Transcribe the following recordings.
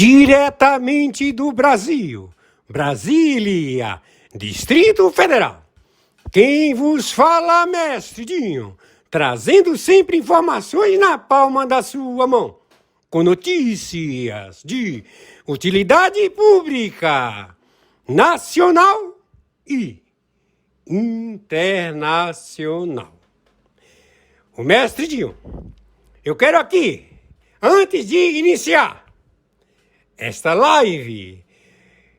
Diretamente do Brasil, Brasília, Distrito Federal. Quem vos fala, mestre Dinho, trazendo sempre informações na palma da sua mão, com notícias de utilidade pública, nacional e internacional. O mestre Dinho, eu quero aqui, antes de iniciar esta live,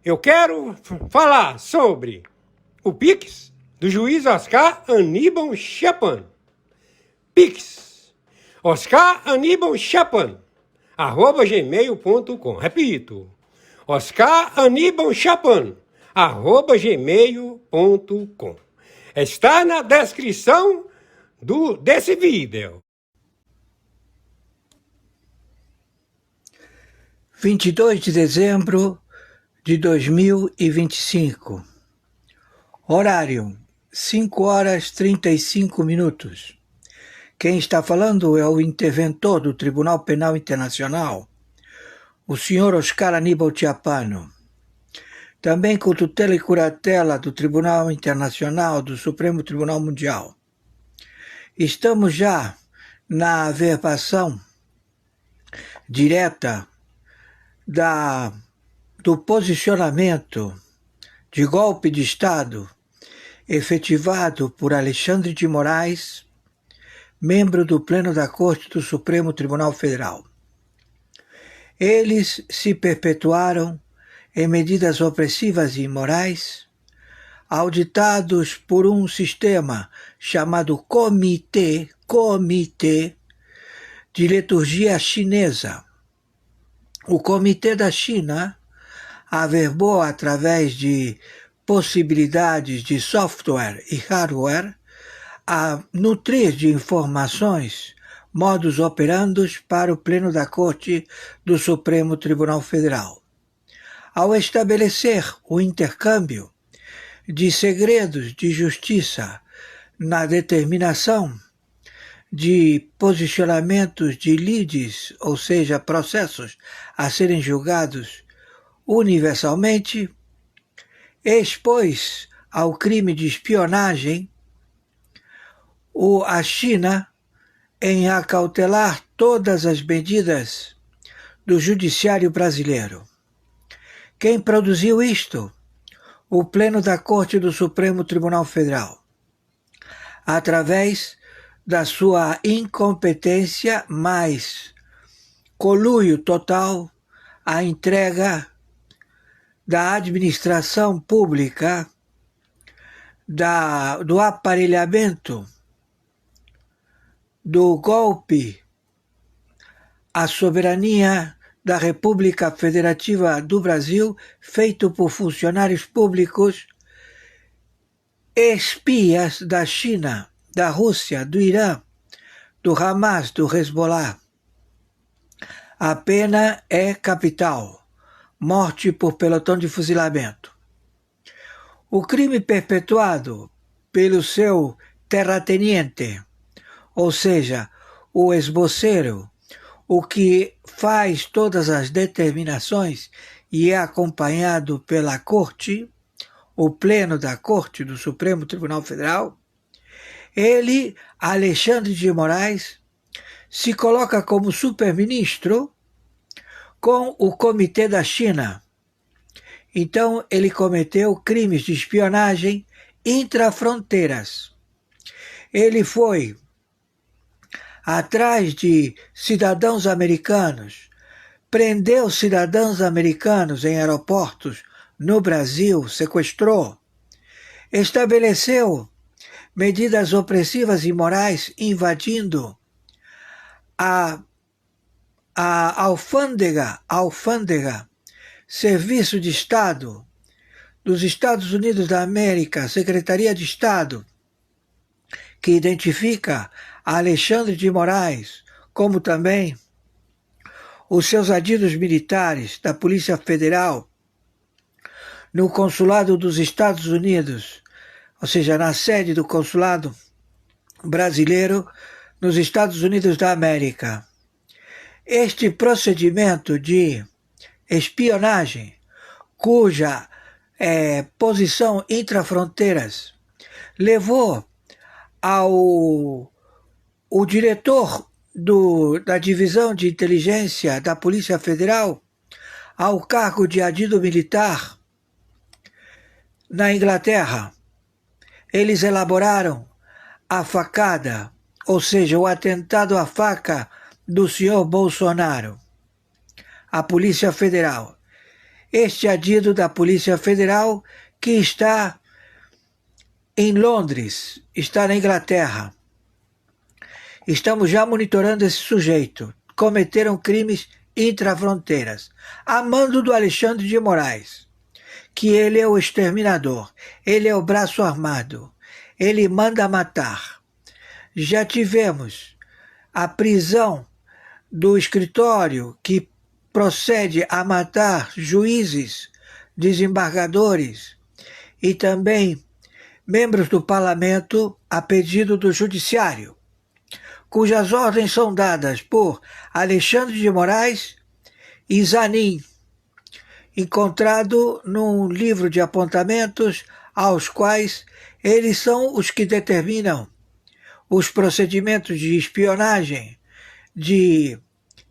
eu quero falar sobre o Pix do juiz Oscar Aníbal Chapan. Pix, Oscar Aníbal Chapan, @gmail.com. Repito, Oscar Aníbal Chapan, @gmail.com. Está na descrição desse vídeo. 22 de dezembro de 2025. Horário, 5h35. Quem está falando é o interventor do Tribunal Penal Internacional, o senhor Oscar Aníbal Chapan. Também com tutela e curatela do Tribunal Internacional do Supremo Tribunal Mundial. Estamos já na averbação direta do posicionamento de golpe de Estado efetivado por Alexandre de Moraes, membro do Pleno da Corte do Supremo Tribunal Federal. Eles se perpetuaram em medidas opressivas e imorais, auditados por um sistema chamado Comitê de Liturgia Chinesa. O Comitê da China averbou, através de possibilidades de software e hardware, a nutrir de informações modus operandos para o Pleno da Corte do Supremo Tribunal Federal. Ao estabelecer o intercâmbio de segredos de justiça na determinação de posicionamentos de lides, ou seja, processos a serem julgados universalmente, expôs ao crime de espionagem a China em acautelar todas as medidas do judiciário brasileiro. Quem produziu isto? O Pleno da Corte do Supremo Tribunal Federal, através da sua incompetência, mais conluio total à entrega da administração pública, do aparelhamento, do golpe à soberania da República Federativa do Brasil, feito por funcionários públicos, espias da China, da Rússia, do Irã, do Hamas, do Hezbollah. A pena é capital, morte por pelotão de fuzilamento. O crime perpetuado pelo seu terrateniente, ou seja, o esboceiro, o que faz todas as determinações e é acompanhado pela Corte, o Pleno da Corte do Supremo Tribunal Federal, ele, Alexandre de Moraes, se coloca como superministro com o Comitê da China. Então, ele cometeu crimes de espionagem intrafronteiras. Ele foi atrás de cidadãos americanos, prendeu cidadãos americanos em aeroportos no Brasil, sequestrou, estabeleceu medidas opressivas e imorais, invadindo a alfândega, Serviço de Estado dos Estados Unidos da América, Secretaria de Estado, que identifica a Alexandre de Moraes, como também os seus adidos militares da Polícia Federal, no Consulado dos Estados Unidos, ou seja, na sede do consulado brasileiro nos Estados Unidos da América. Este procedimento de espionagem, cuja posição intrafronteiras levou o diretor da Divisão de Inteligência da Polícia Federal ao cargo de adido militar na Inglaterra. Eles elaboraram a facada, ou seja, o atentado à faca do senhor Bolsonaro. A Polícia Federal. Este adido da Polícia Federal que está em Londres, está na Inglaterra. Estamos já monitorando esse sujeito. Cometeram crimes intrafronteiras. A mando do Alexandre de Moraes, que ele é o exterminador, ele é o braço armado, ele manda matar. Já tivemos a prisão do escritório que procede a matar juízes, desembargadores e também membros do parlamento a pedido do judiciário, cujas ordens são dadas por Alexandre de Moraes e Zanin, encontrado num livro de apontamentos aos quais eles são os que determinam os procedimentos de espionagem, de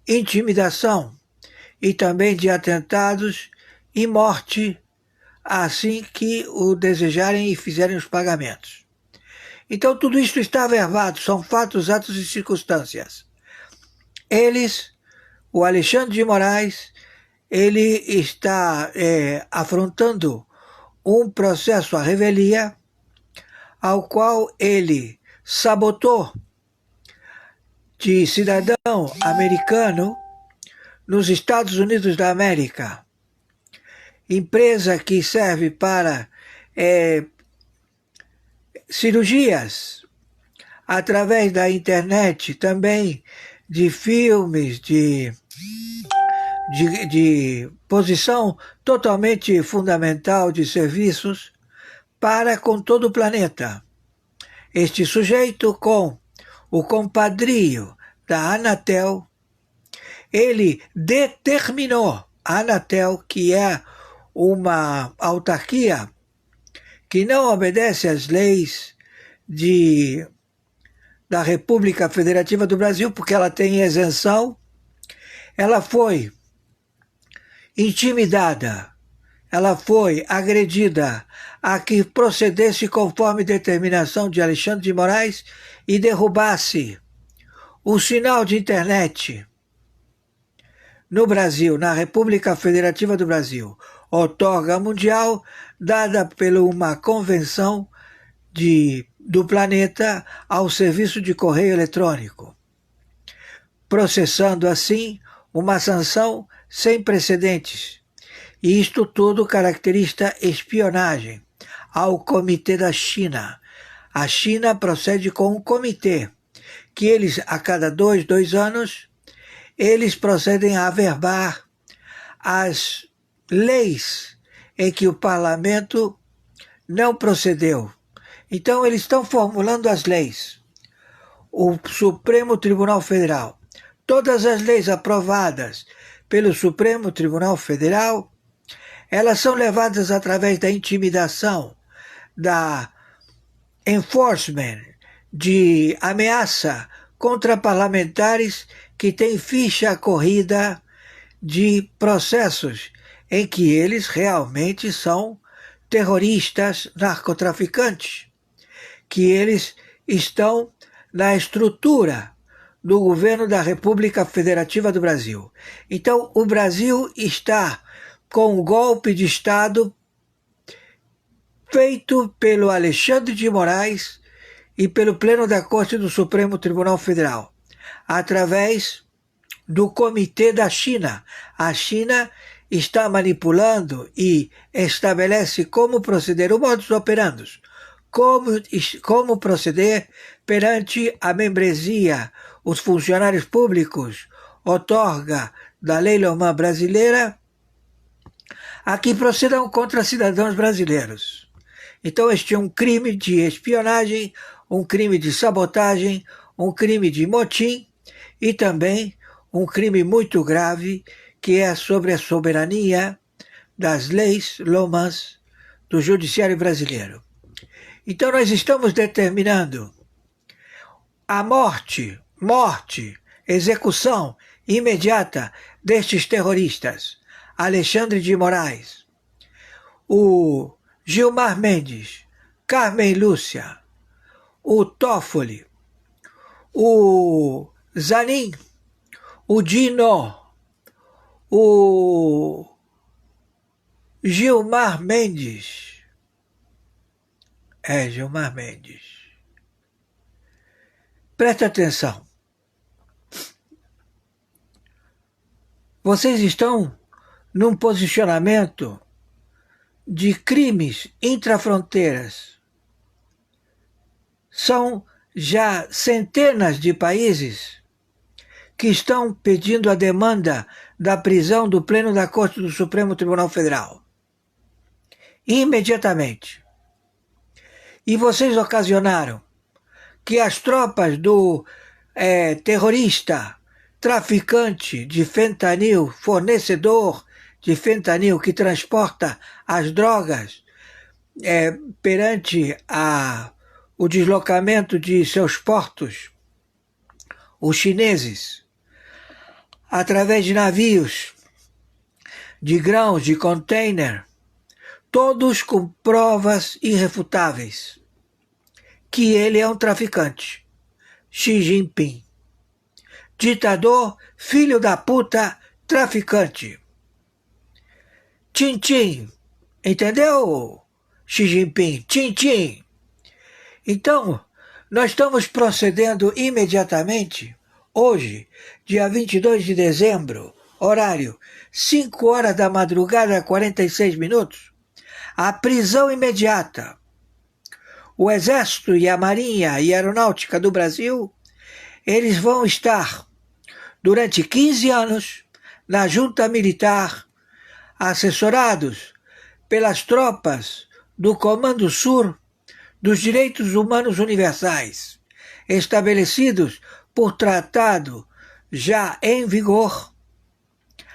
intimidação e também de atentados e morte assim que o desejarem e fizerem os pagamentos. Então tudo isto está averbado, são fatos, atos e circunstâncias. Eles, o Alexandre de Moraes, ele está afrontando um processo à revelia ao qual ele sabotou de cidadão americano nos Estados Unidos da América, empresa que serve para cirurgias através da internet, também de filmes, de posição totalmente fundamental de serviços para com todo o planeta. Este sujeito, com o compadrio da Anatel, ele determinou a Anatel, que é uma autarquia que não obedece às leis da República Federativa do Brasil, porque ela tem isenção. Ela foi intimidada, ela foi agredida a que procedesse conforme determinação de Alexandre de Moraes e derrubasse o sinal de internet no Brasil, na República Federativa do Brasil, outorga mundial dada por uma convenção do planeta ao serviço de correio eletrônico, processando assim uma sanção sem precedentes. E isto tudo caracteriza espionagem ao Comitê da China. A China procede com um comitê que eles, a cada dois anos, eles procedem a averbar as leis em que o parlamento não procedeu. Então eles estão formulando as leis. O Supremo Tribunal Federal, todas as leis aprovadas pelo Supremo Tribunal Federal, elas são levadas através da intimidação, da enforcement, de ameaça contra parlamentares que têm ficha corrida de processos em que eles realmente são terroristas, narcotraficantes, que eles estão na estrutura do governo da República Federativa do Brasil. Então, o Brasil está com o golpe de Estado feito pelo Alexandre de Moraes e pelo Pleno da Corte do Supremo Tribunal Federal, através do Comitê da China. A China está manipulando e estabelece como proceder, o modus operandi, como proceder perante a membresia, os funcionários públicos, outorga da Lei Lomã brasileira, a que procedam contra cidadãos brasileiros. Então este é um crime de espionagem, um crime de sabotagem, um crime de motim e também um crime muito grave que é sobre a soberania das leis lomãs do judiciário brasileiro. Então nós estamos determinando a morte, execução imediata destes terroristas, Alexandre de Moraes, o Gilmar Mendes, Carmen Lúcia, o Toffoli, o Zanin, o Dino, o Gilmar Mendes. Gilmar Mendes. Presta atenção. Vocês estão num posicionamento de crimes intrafronteiras. São já centenas de países que estão pedindo a demanda da prisão do Pleno da Corte do Supremo Tribunal Federal. Imediatamente. E vocês ocasionaram que as tropas do terrorista, traficante de fentanil, fornecedor de fentanil que transporta as drogas perante o deslocamento de seus portos, os chineses, através de navios, de grãos, de container, todos com provas irrefutáveis que ele é um traficante. Xi Jinping. Ditador, filho da puta, traficante. Tchim-tchim. Entendeu, Xi Jinping? Tchim-tchim. Então, nós estamos procedendo imediatamente, hoje, dia 22 de dezembro, horário 5 horas da madrugada, 46 minutos, a prisão imediata. O Exército e a Marinha e a Aeronáutica do Brasil, eles vão estar durante 15 anos na junta militar, assessorados pelas tropas do Comando Sur dos Direitos Humanos Universais, estabelecidos por tratado já em vigor,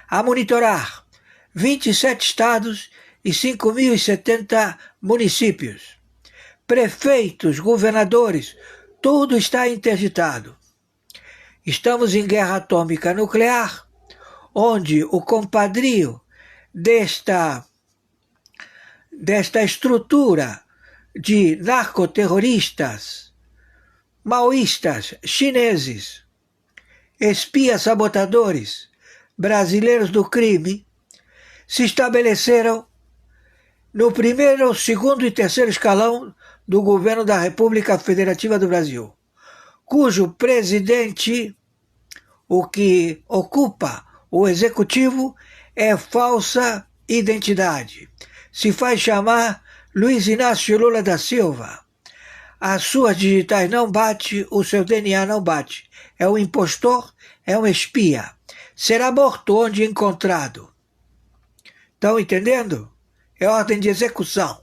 a monitorar 27 estados e 5.070 municípios. Prefeitos, governadores, tudo está interditado. Estamos em guerra atômica nuclear, onde o compadrio desta estrutura de narcoterroristas, maoístas, chineses, espias sabotadores, brasileiros do crime, se estabeleceram no primeiro, segundo e terceiro escalão do governo da República Federativa do Brasil, cujo presidente, o que ocupa o executivo, é falsa identidade. Se faz chamar Luiz Inácio Lula da Silva. As suas digitais não bate, o seu DNA não bate. É um impostor, é um espia. Será morto onde encontrado. Estão entendendo? É ordem de execução.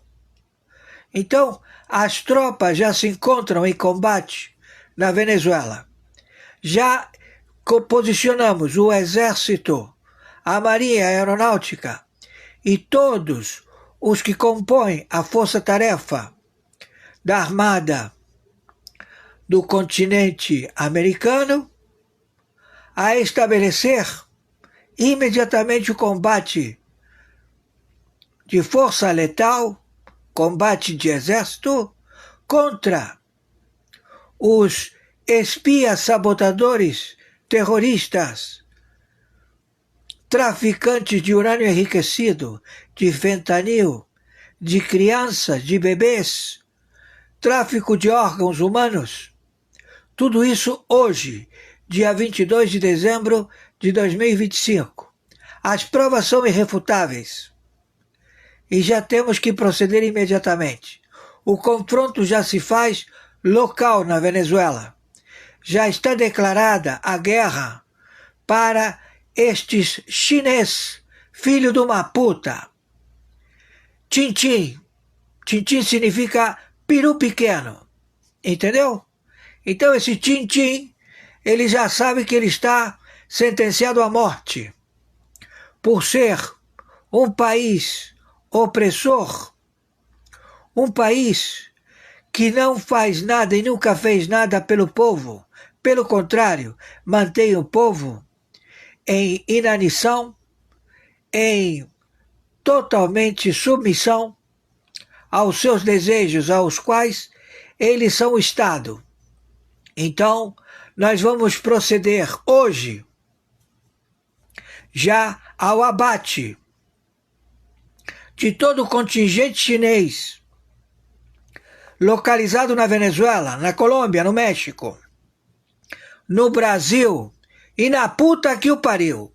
Então, as tropas já se encontram em combate na Venezuela. Já posicionamos o Exército, a Marinha e a Aeronáutica e todos os que compõem a força-tarefa da Armada do continente americano a estabelecer imediatamente o combate de força letal, combate de exército, contra os espias sabotadores, terroristas, traficantes de urânio enriquecido, de fentanil, de crianças, de bebês, tráfico de órgãos humanos. Tudo isso hoje, dia 22 de dezembro de 2025. As provas são irrefutáveis. E já temos que proceder imediatamente. O confronto já se faz local na Venezuela. Já está declarada a guerra para estes chineses, filho de uma puta. Tchim-tchim. Tchim-tchim significa peru pequeno. Entendeu? Então esse tchim-tchim, ele já sabe que ele está sentenciado à morte. por ser um país opressor, um país que não faz nada e nunca fez nada pelo povo, pelo contrário, mantém o povo em inanição, em totalmente submissão aos seus desejos, aos quais eles são o Estado. Então, nós vamos proceder hoje já ao abate de todo o contingente chinês localizado na Venezuela, na Colômbia, no México, no Brasil e na puta que o pariu.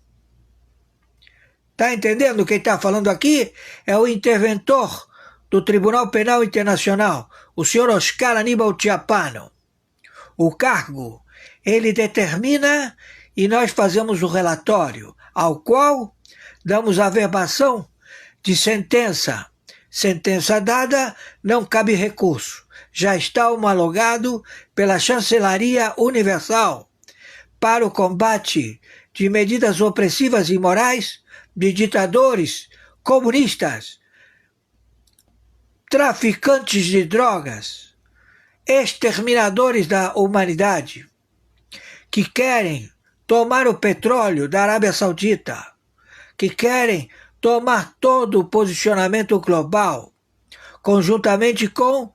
Tá entendendo? Quem está falando aqui é o interventor do Tribunal Penal Internacional, o senhor Oscar Aníbal Chiapano. O cargo, ele determina e nós fazemos o relatório, ao qual damos a verbação de sentença. Sentença dada, não cabe recurso. Já está homologado pela Chancelaria Universal para o combate de medidas opressivas e imorais de ditadores, comunistas, traficantes de drogas, exterminadores da humanidade, que querem tomar o petróleo da Arábia Saudita, que querem tomar todo o posicionamento global, conjuntamente com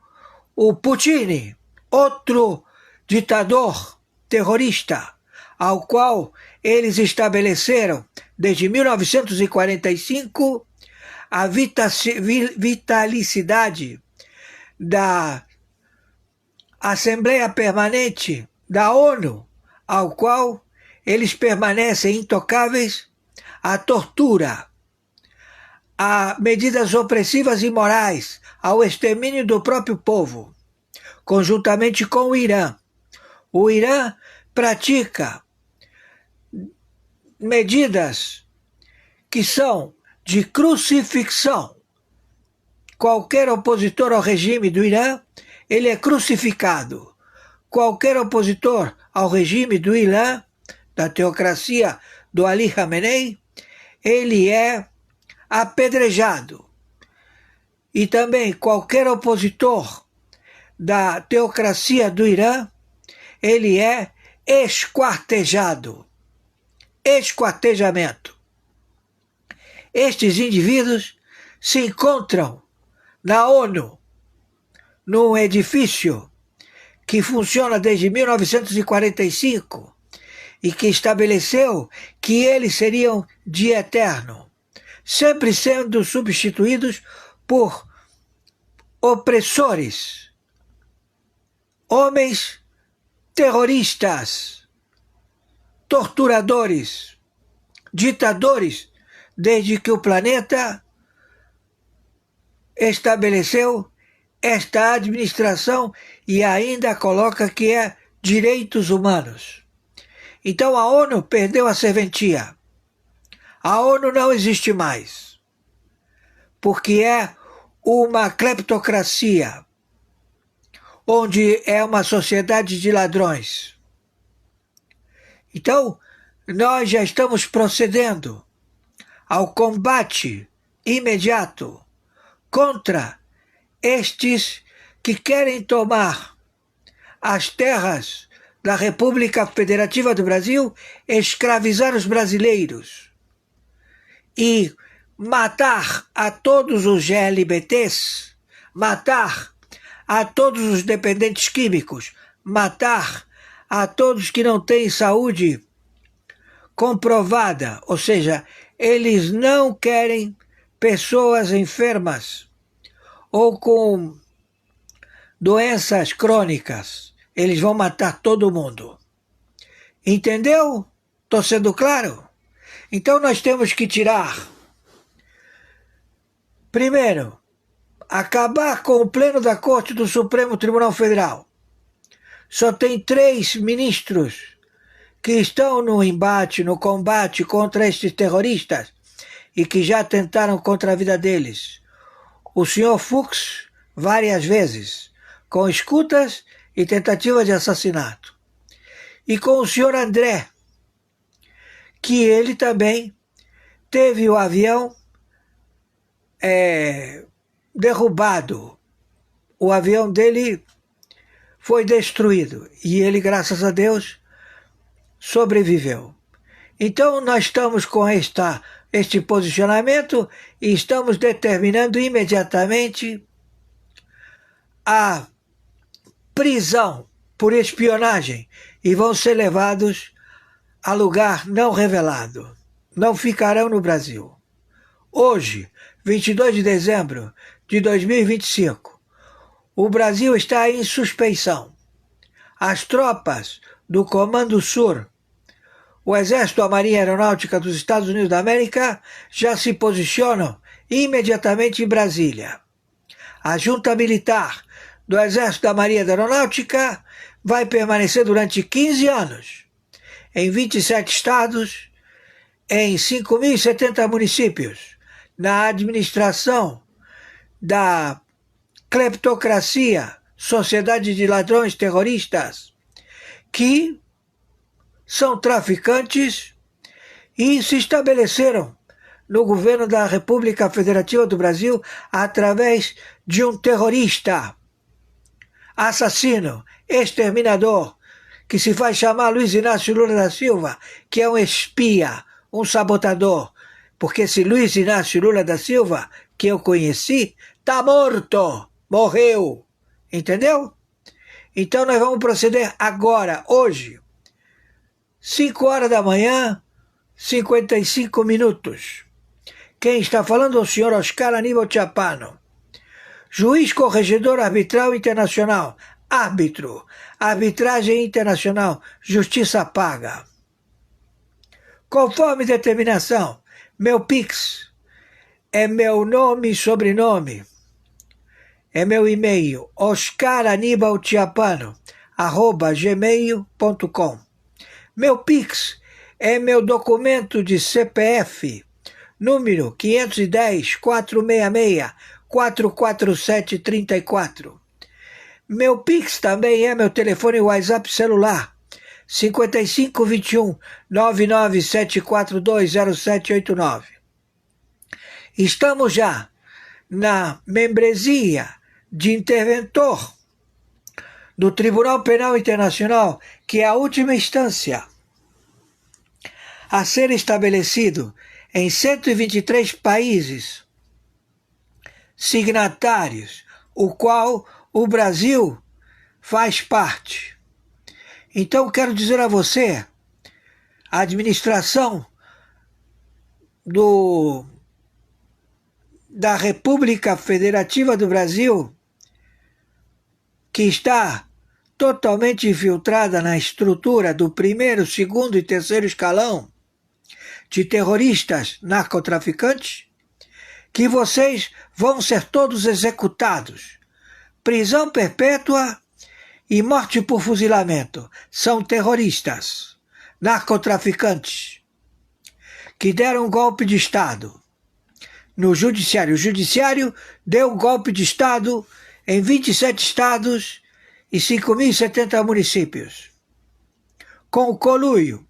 o Putin, outro ditador terrorista, ao qual eles estabeleceram, desde 1945, a vitalicidade da Assembleia Permanente da ONU, ao qual eles permanecem intocáveis à tortura, a medidas opressivas e imorais, ao extermínio do próprio povo, conjuntamente com o Irã. O Irã pratica medidas que são de crucifixão. Qualquer opositor ao regime do Irã, ele é crucificado. Qualquer opositor ao regime do Irã, da teocracia do Ali Khamenei, ele é apedrejado. E também qualquer opositor da teocracia do Irã, ele é esquartejado. Esquartejamento. Estes indivíduos se encontram na ONU, num edifício que funciona desde 1945 e que estabeleceu que eles seriam de eterno, sempre sendo substituídos por opressores, homens terroristas, torturadores, ditadores, desde que o planeta estabeleceu esta administração e ainda coloca que é direitos humanos. Então a ONU perdeu a serventia. A ONU não existe mais, porque é uma cleptocracia, onde é uma sociedade de ladrões. Então, nós já estamos procedendo ao combate imediato contra estes que querem tomar as terras da República Federativa do Brasil, escravizar os brasileiros e matar a todos os GLBTs, matar a todos os dependentes químicos, matar a todos que não têm saúde comprovada, ou seja, eles não querem pessoas enfermas ou com doenças crônicas. Eles vão matar todo mundo. Entendeu? Estou sendo claro? Então nós temos que tirar, primeiro, acabar com o pleno da Corte do Supremo Tribunal Federal. Só tem 3 ministros que estão no embate, no combate contra estes terroristas e que já tentaram contra a vida deles. O senhor Fux, várias vezes, com escutas e tentativas de assassinato. E com o senhor André, que ele também teve o avião derrubado. O avião dele foi destruído e ele, graças a Deus, sobreviveu. Então nós estamos com este posicionamento e estamos determinando imediatamente a prisão por espionagem e vão ser levados a lugar não revelado. Não ficarão no Brasil. Hoje, 22 de dezembro de 2025, o Brasil está em suspeição. As tropas do Comando Sur, o Exército, a Marinha Aeronáutica dos Estados Unidos da América, já se posicionam imediatamente em Brasília. A junta militar do Exército da Marinha Aeronáutica vai permanecer durante 15 anos em 27 estados, em 5.070 municípios, na administração da cleptocracia, sociedade de ladrões terroristas, que são traficantes e se estabeleceram no governo da República Federativa do Brasil através de um terrorista, assassino, exterminador, que se faz chamar Luiz Inácio Lula da Silva, que é um espia, um sabotador, porque esse Luiz Inácio Lula da Silva, que eu conheci, está morto, morreu, entendeu? Então nós vamos proceder agora, hoje, 5 horas da manhã, 55 minutos. Quem está falando é o senhor Oscar Aníbal Chiappano, juiz corregedor arbitral internacional, árbitro, arbitragem internacional, justiça paga. Conforme determinação, meu Pix é meu nome e sobrenome, é meu e-mail, oscaranibalchiappano@gmail.com. Meu Pix é meu documento de CPF, número 510-466-44734. Meu Pix também é meu telefone WhatsApp celular, 5521-997420789. Estamos já na membresia de interventor do Tribunal Penal Internacional, que é a última instância a ser estabelecido em 123 países signatários, o qual o Brasil faz parte. Então quero dizer a você, a administração da República Federativa do Brasil, que está totalmente infiltrada na estrutura do primeiro, segundo e terceiro escalão de terroristas narcotraficantes, que vocês vão ser todos executados. Prisão perpétua e morte por fuzilamento. São terroristas, narcotraficantes, que deram um golpe de Estado no Judiciário. O Judiciário deu um golpe de Estado em 27 estados e 5.070 municípios, com o conluio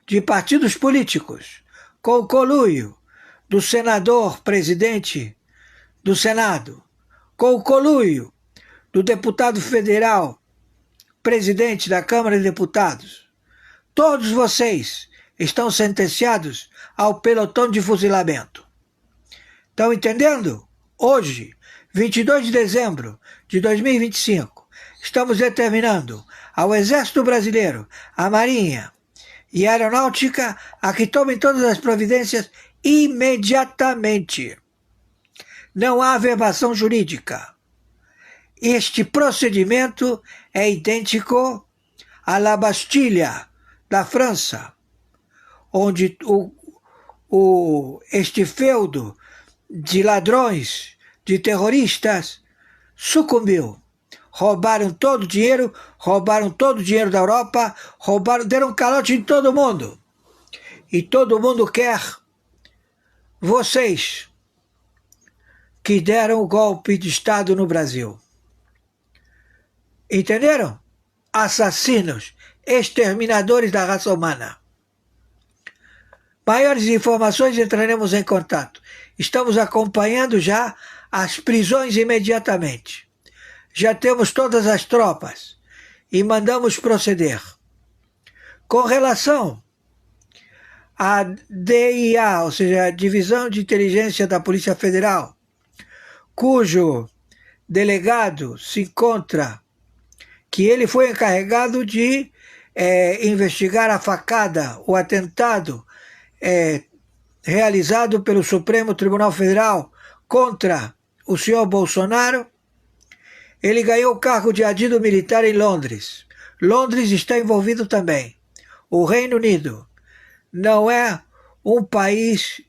de partidos políticos, com o conluio do senador presidente do Senado, com o conluio do deputado federal presidente da Câmara de Deputados. Todos vocês estão sentenciados ao pelotão de fuzilamento. Estão entendendo? Hoje, 22 de dezembro de 2025, estamos determinando ao Exército Brasileiro, à Marinha e à Aeronáutica a que tomem todas as providências imediatamente. Não há averbação jurídica. Este procedimento é idêntico à La Bastille, da França, onde este feudo de ladrões, de terroristas, sucumbiu. Roubaram todo o dinheiro da Europa, deram calote em todo mundo. E todo mundo quer vocês que deram o golpe de Estado no Brasil. Entenderam? Assassinos, exterminadores da raça humana. Maiores informações entraremos em contato. Estamos acompanhando já as prisões imediatamente. Já temos todas as tropas e mandamos proceder. Com relação à DIA, ou seja, a Divisão de Inteligência da Polícia Federal, cujo delegado se encontra, que ele foi encarregado de investigar a facada, o atentado realizado pelo Supremo Tribunal Federal contra o senhor Bolsonaro. Ele ganhou o cargo de adido militar em Londres. Londres está envolvido também. O Reino Unido não é um país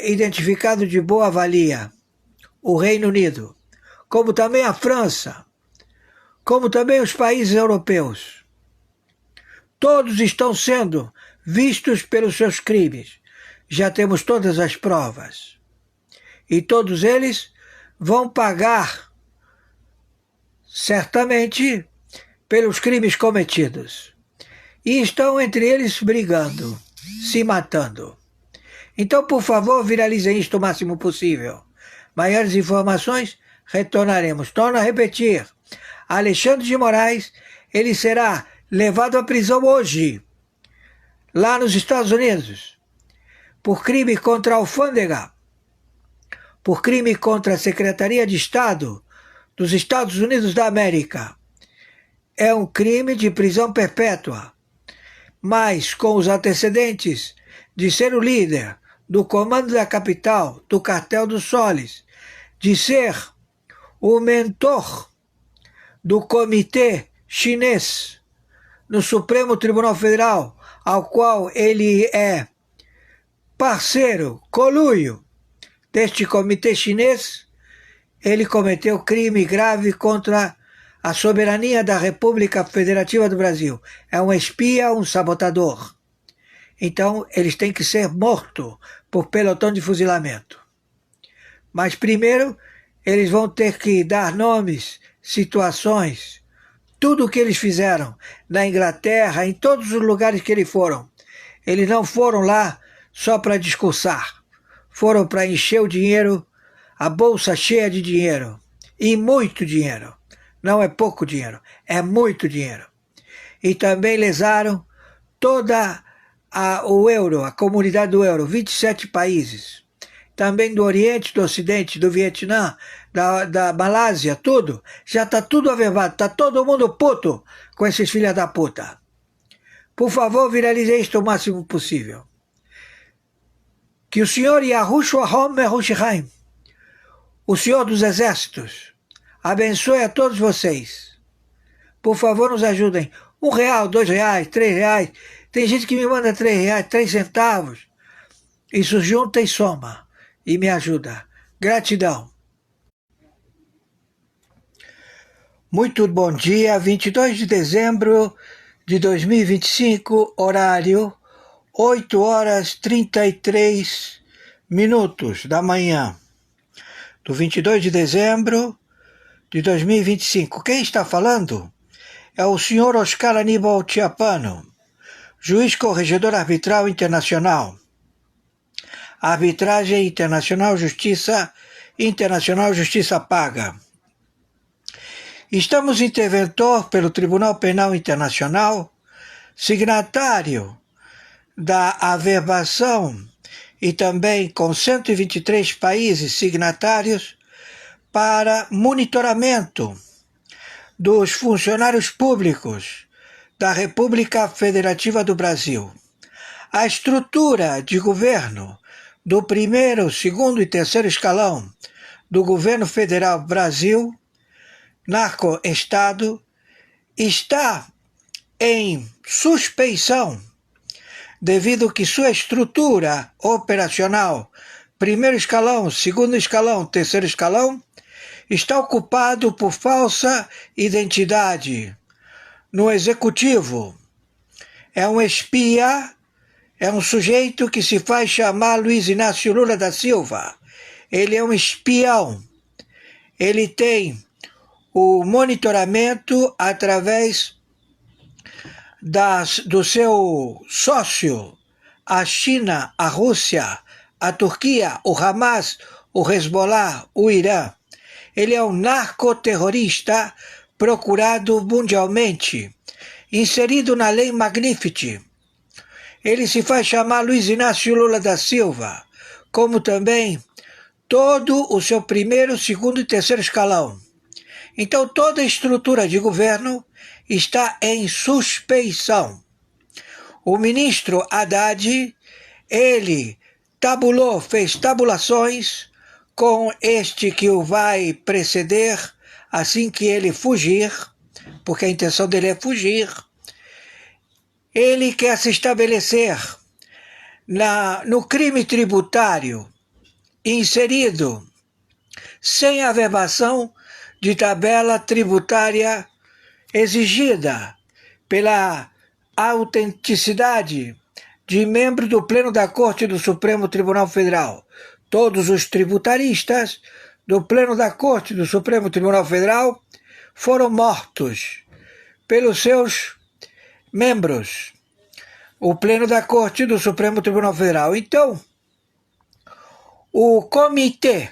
identificado de boa valia. O Reino Unido, como também a França, como também os países europeus. Todos estão sendo vistos pelos seus crimes. Já temos todas as provas. E todos eles vão pagar, certamente, pelos crimes cometidos. E estão entre eles brigando, se matando. Então, por favor, viralizem isto o máximo possível. Maiores informações, retornaremos. Torno a repetir. Alexandre de Moraes, ele será levado à prisão hoje, lá nos Estados Unidos, por crime contra a alfândega, por crime contra a Secretaria de Estado dos Estados Unidos da América. É um crime de prisão perpétua, mas com os antecedentes de ser o líder do comando da capital, do cartel dos soles, de ser o mentor do comitê chinês no Supremo Tribunal Federal, ao qual ele é parceiro, conluio deste comitê chinês, ele cometeu crime grave contra a soberania da República Federativa do Brasil. É um espia, um sabotador. Então, eles têm que ser mortos por pelotão de fuzilamento. Mas primeiro, eles vão ter que dar nomes, situações, tudo o que eles fizeram na Inglaterra, em todos os lugares que eles foram. Eles não foram lá só para discursar. Foram para encher o dinheiro, a bolsa cheia de dinheiro. E muito dinheiro. Não é pouco dinheiro, é muito dinheiro. E também lesaram toda o euro, a comunidade do euro, 27 países. Também do Oriente, do Ocidente, do Vietnã, da Malásia, tudo. Já está tudo avevado, está todo mundo puto com esses filhos da puta. Por favor, viralize isto o máximo possível. Que o Senhor Yahushua HaMashiach, o Senhor dos Exércitos, abençoe a todos vocês. Por favor, nos ajudem. R$1, R$2, R$3. Tem gente que me manda R$3, 3 centavos. Isso junta e soma. E me ajuda. Gratidão. Muito bom dia. 22 de dezembro de 2025, horário 8h33 da manhã. Do 22 de dezembro de 2025. Quem está falando é o senhor Oscar Aníbal Chiapano, juiz corregedor arbitral internacional. Arbitragem internacional, justiça paga. Estamos interventor pelo Tribunal Penal Internacional, signatário da averbação e também com 123 países signatários para monitoramento dos funcionários públicos da República Federativa do Brasil. A estrutura de governo do primeiro, segundo e terceiro escalão do governo federal Brasil, narco-estado, está em suspeição devido que sua estrutura operacional, primeiro escalão, segundo escalão, terceiro escalão, está ocupado por falsa identidade no executivo. É um espia, é um sujeito que se faz chamar Luiz Inácio Lula da Silva. Ele é um espião. Ele tem o monitoramento através do seu sócio a China, a Rússia, a Turquia, o Hamas, o Hezbollah, o Irã. Ele é um narcoterrorista procurado mundialmente, inserido na Lei Magnificat. Ele se faz chamar Luiz Inácio Lula da Silva, como também todo o seu primeiro, segundo e terceiro escalão. Então toda a estrutura de governo está em suspeição. O ministro Haddad, ele fez tabulações com este que o vai preceder assim que ele fugir, porque a intenção dele é fugir. Ele quer se estabelecer no crime tributário inserido sem averbação de tabela tributária exigida pela autenticidade de membro do Pleno da Corte do Supremo Tribunal Federal. Todos os tributaristas do Pleno da Corte do Supremo Tribunal Federal foram mortos pelos seus membros, o Pleno da Corte do Supremo Tribunal Federal. Então, o comitê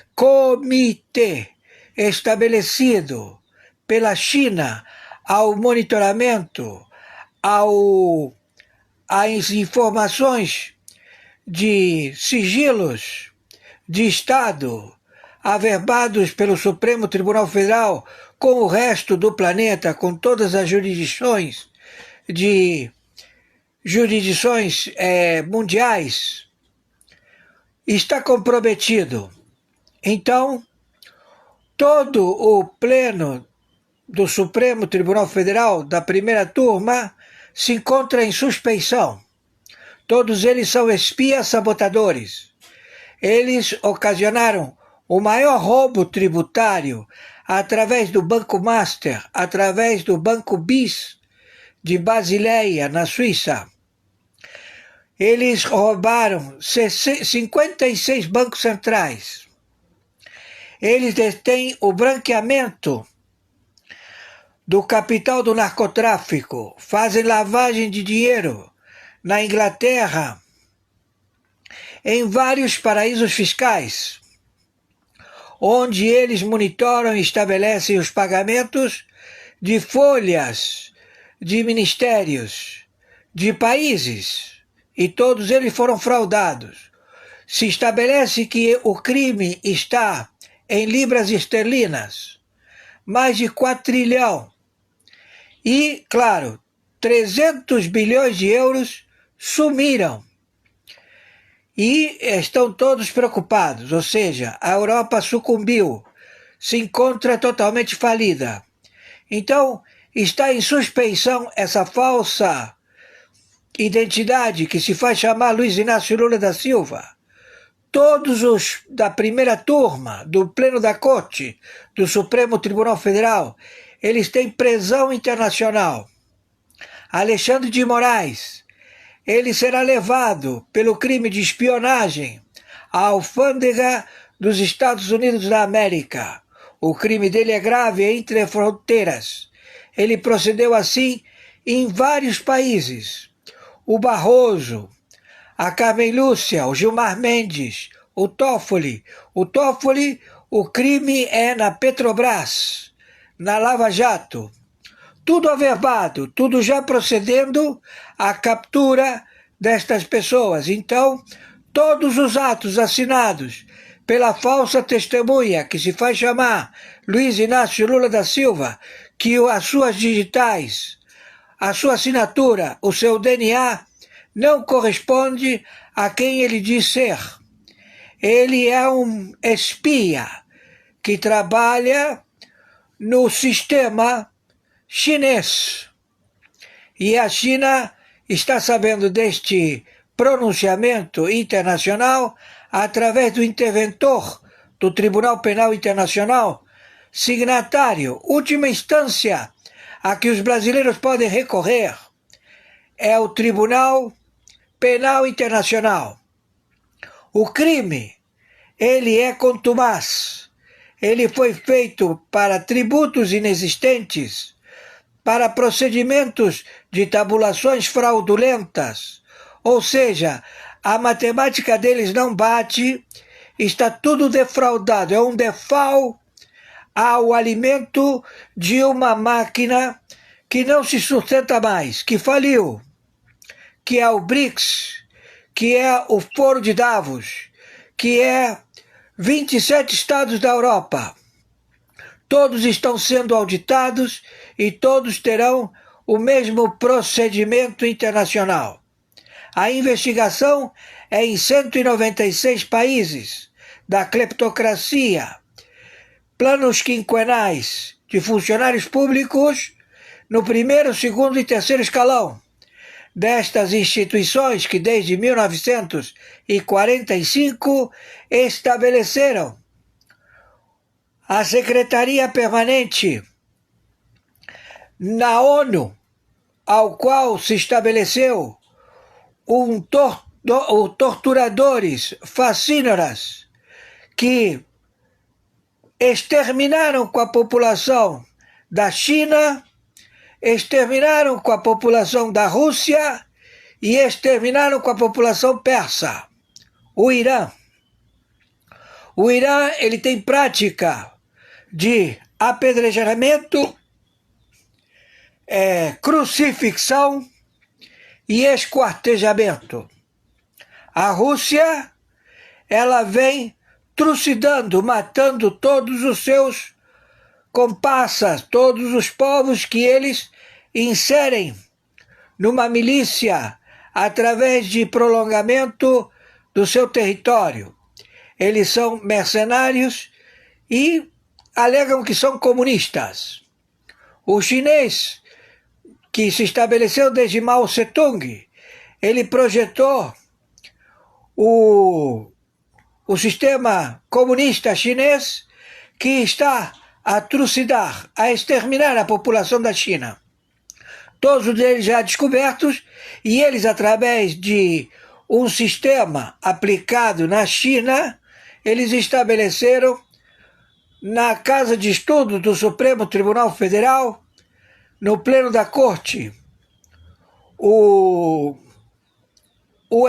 estabelecido pela China ao monitoramento, às informações de sigilos de Estado averbados pelo Supremo Tribunal Federal com o resto do planeta, com todas as jurisdições mundiais, está comprometido. Então, todo o pleno do Supremo Tribunal Federal, da primeira turma, se encontra em suspeição. Todos eles são espias sabotadores. Eles ocasionaram o maior roubo tributário através do Banco Master, através do Banco BIS de Basileia, na Suíça. Eles roubaram 56 bancos centrais. Eles detêm o branqueamento do capital do narcotráfico, fazem lavagem de dinheiro na Inglaterra, em vários paraísos fiscais, onde eles monitoram e estabelecem os pagamentos de folhas de ministérios de países, e todos eles foram fraudados. Se estabelece que o crime está em libras esterlinas, mais de 4 trilhões. E, claro, 300 bilhões de euros sumiram. E estão todos preocupados, ou seja, a Europa sucumbiu, se encontra totalmente falida. Então, está em suspeição essa falsa identidade que se faz chamar Luiz Inácio Lula da Silva. Todos os da primeira turma do Pleno da Corte do Supremo Tribunal Federal, eles têm prisão internacional. Alexandre de Moraes, ele será levado pelo crime de espionagem à alfândega dos Estados Unidos da América. O crime dele é grave entre fronteiras. Ele procedeu assim em vários países. O Barroso, a Carmen Lúcia, o Gilmar Mendes, o Toffoli. O crime é na Petrobras, na Lava Jato. Tudo averbado, tudo já procedendo à captura destas pessoas. Então, todos os atos assinados pela falsa testemunha que se faz chamar Luiz Inácio Lula da Silva, que as suas digitais, a sua assinatura, o seu DNA, não corresponde a quem ele diz ser. Ele é um espia que trabalha no sistema chinês. E a China está sabendo deste pronunciamento internacional através do interventor do Tribunal Penal Internacional, signatário, última instância a que os brasileiros podem recorrer, é o Tribunal Penal Internacional. O crime, ele é contumaz. Ele foi feito para tributos inexistentes, para procedimentos de tabulações fraudulentas, ou seja, a matemática deles não bate, está tudo defraudado, é um default ao alimento de uma máquina que não se sustenta mais, que faliu, que é o BRICS, que é o Foro de Davos, que é 27 estados da Europa. Todos estão sendo auditados e todos terão o mesmo procedimento internacional. A investigação é em 196 países da cleptocracia, planos quinquenais de funcionários públicos no primeiro, segundo e terceiro escalão destas instituições que desde 1945 estabeleceram a Secretaria Permanente na ONU, ao qual se estabeleceu torturadores fascínoras que exterminaram com a população da China, exterminaram com a população da Rússia e exterminaram com a população persa, o Irã. O Irã, ele tem prática de apedrejamento, crucifixão e esquartejamento. A Rússia, ela vem trucidando, matando todos os seus comparsas, todos os povos que eles inserem numa milícia através de prolongamento do seu território. Eles são mercenários e alegam que são comunistas. O chinês, que se estabeleceu desde Mao Tse-tung, ele projetou o sistema comunista chinês que está a trucidar, a exterminar a população da China. Todos eles já descobertos, e eles, através de um sistema aplicado na China, eles estabeleceram na Casa de Estudo do Supremo Tribunal Federal, no Pleno da Corte, o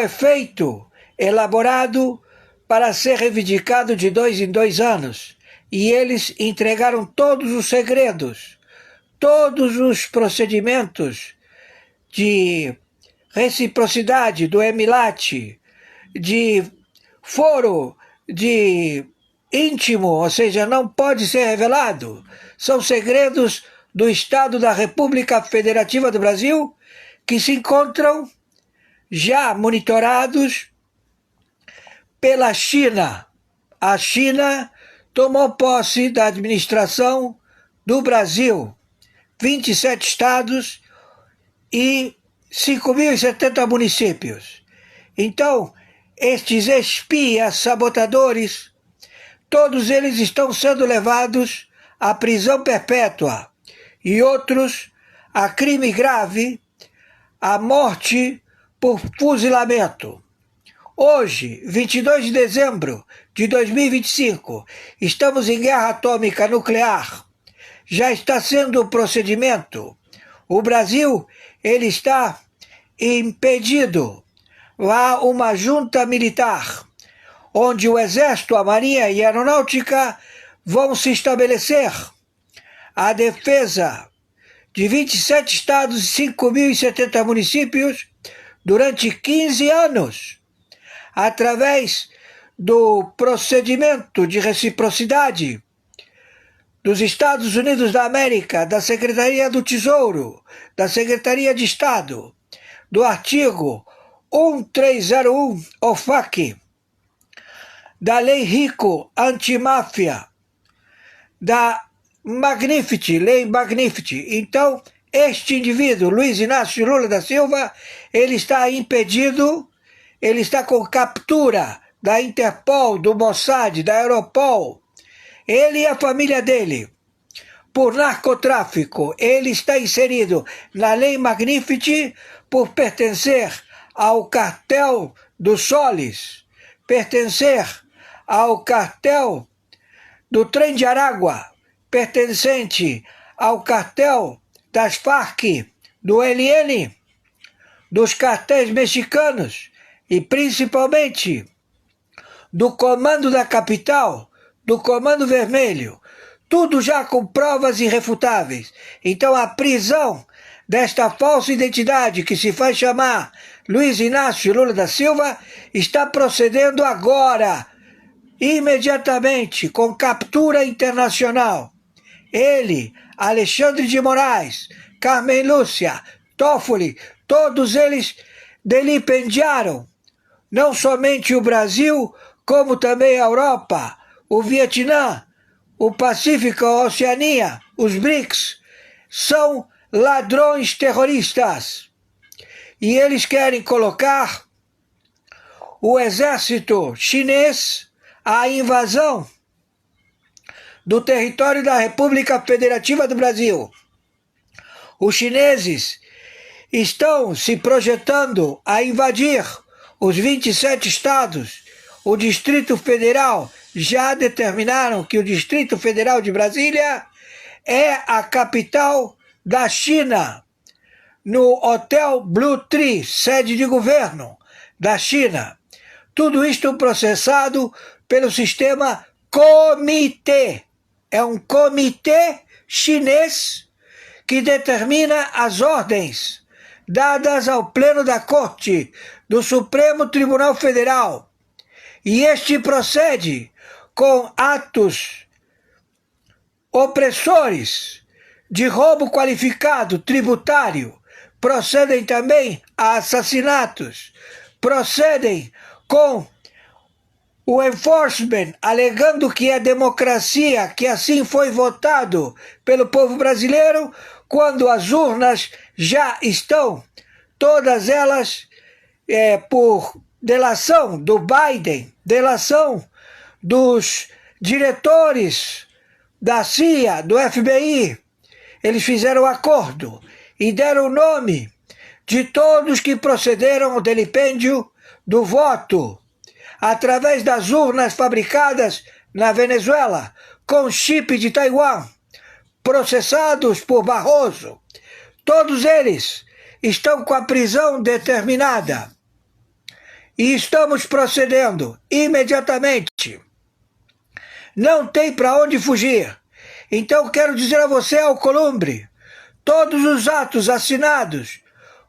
efeito elaborado para ser reivindicado de 2 em 2 anos. E eles entregaram todos os segredos, todos os procedimentos de reciprocidade do EMILAT, de foro, de íntimo, ou seja, não pode ser revelado. São segredos do Estado da República Federativa do Brasil que se encontram já monitorados pela China. A China tomou posse da administração do Brasil, 27 estados e 5.070 municípios. Então, estes espias sabotadores, todos eles estão sendo levados à prisão perpétua e outros a crime grave, a morte por fuzilamento. Hoje, 22 de dezembro de 2025, estamos em guerra atômica nuclear. Já está sendo o procedimento. O Brasil, ele está impedido. Há uma junta militar, onde o Exército, a Marinha e a Aeronáutica vão se estabelecer. A defesa de 27 estados e 5.070 municípios durante 15 anos, através do procedimento de reciprocidade dos Estados Unidos da América, da Secretaria do Tesouro, da Secretaria de Estado, do artigo 1301 OFAC, da Lei Rico Antimáfia, da Magnificat, Lei Magnificat. Então, este indivíduo, Luiz Inácio Lula da Silva, ele está impedido, ele está com captura da Interpol, do Mossad, da Europol. Ele e a família dele, por narcotráfico. Ele está inserido na Lei Magnificat por pertencer ao cartel dos soles, pertencer ao cartel do Trem de Aragua, pertencente ao cartel das Farc, do ELN, dos cartéis mexicanos. e principalmente do comando da capital, do Comando Vermelho, tudo já com provas irrefutáveis. Então a prisão desta falsa identidade que se faz chamar Luiz Inácio Lula da Silva está procedendo agora, imediatamente, com captura internacional. Ele, Alexandre de Moraes, Carmen Lúcia, Toffoli, todos eles delipendiaram não somente o Brasil, como também a Europa, o Vietnã, o Pacífico, a Oceania, os BRICS, são ladrões terroristas. E eles querem colocar o exército chinês à invasão do território da República Federativa do Brasil. Os chineses estão se projetando a invadir os 27 estados. O Distrito Federal já determinaram que o Distrito Federal de Brasília é a capital da China, no Hotel Blue Tree, sede de governo da China. Tudo isto processado pelo sistema comitê. É um comitê chinês que determina as ordens dadas ao Pleno da Corte do Supremo Tribunal Federal. E este procede com atos opressores de roubo qualificado tributário, procedem também a assassinatos, procedem com o enforcement, alegando que é democracia, que assim foi votado pelo povo brasileiro, quando as urnas já estão, todas elas por delação do Biden, delação dos diretores da CIA, do FBI. Eles fizeram acordo e deram o nome de todos que procederam ao delipêndio do voto através das urnas fabricadas na Venezuela com chip de Taiwan, processados por Barroso. Todos eles estão com a prisão determinada. E estamos procedendo imediatamente. Não tem para onde fugir. Então quero dizer a você, Alcolumbre, todos os atos assinados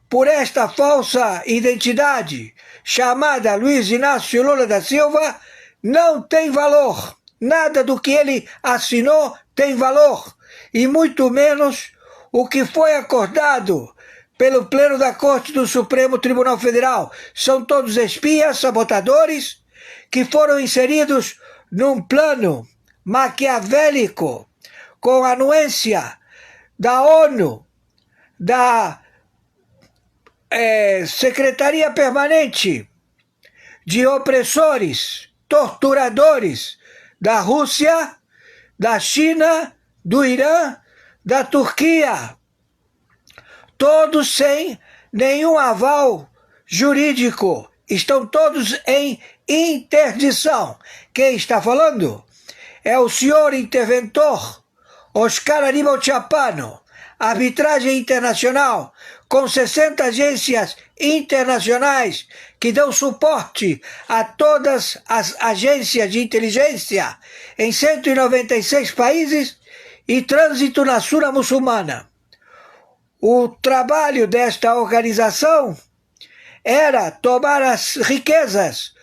por esta falsa identidade chamada Luiz Inácio Lula da Silva não tem valor. Nada do que ele assinou tem valor. E muito menos o que foi acordado pelo Pleno da Corte do Supremo Tribunal Federal. São todos espias, sabotadores, que foram inseridos num plano maquiavélico com a anuência da ONU, da Secretaria Permanente de Opressores, Torturadores da Rússia, da China, do Irã, da Turquia, todos sem nenhum aval jurídico, estão todos em interdição. Quem está falando é o senhor interventor Oscar Aníbal Chapano, arbitragem internacional, com 60 agências internacionais que dão suporte a todas as agências de inteligência em 196 países e trânsito na Sura Muçulmana. O trabalho desta organização era tomar as riquezas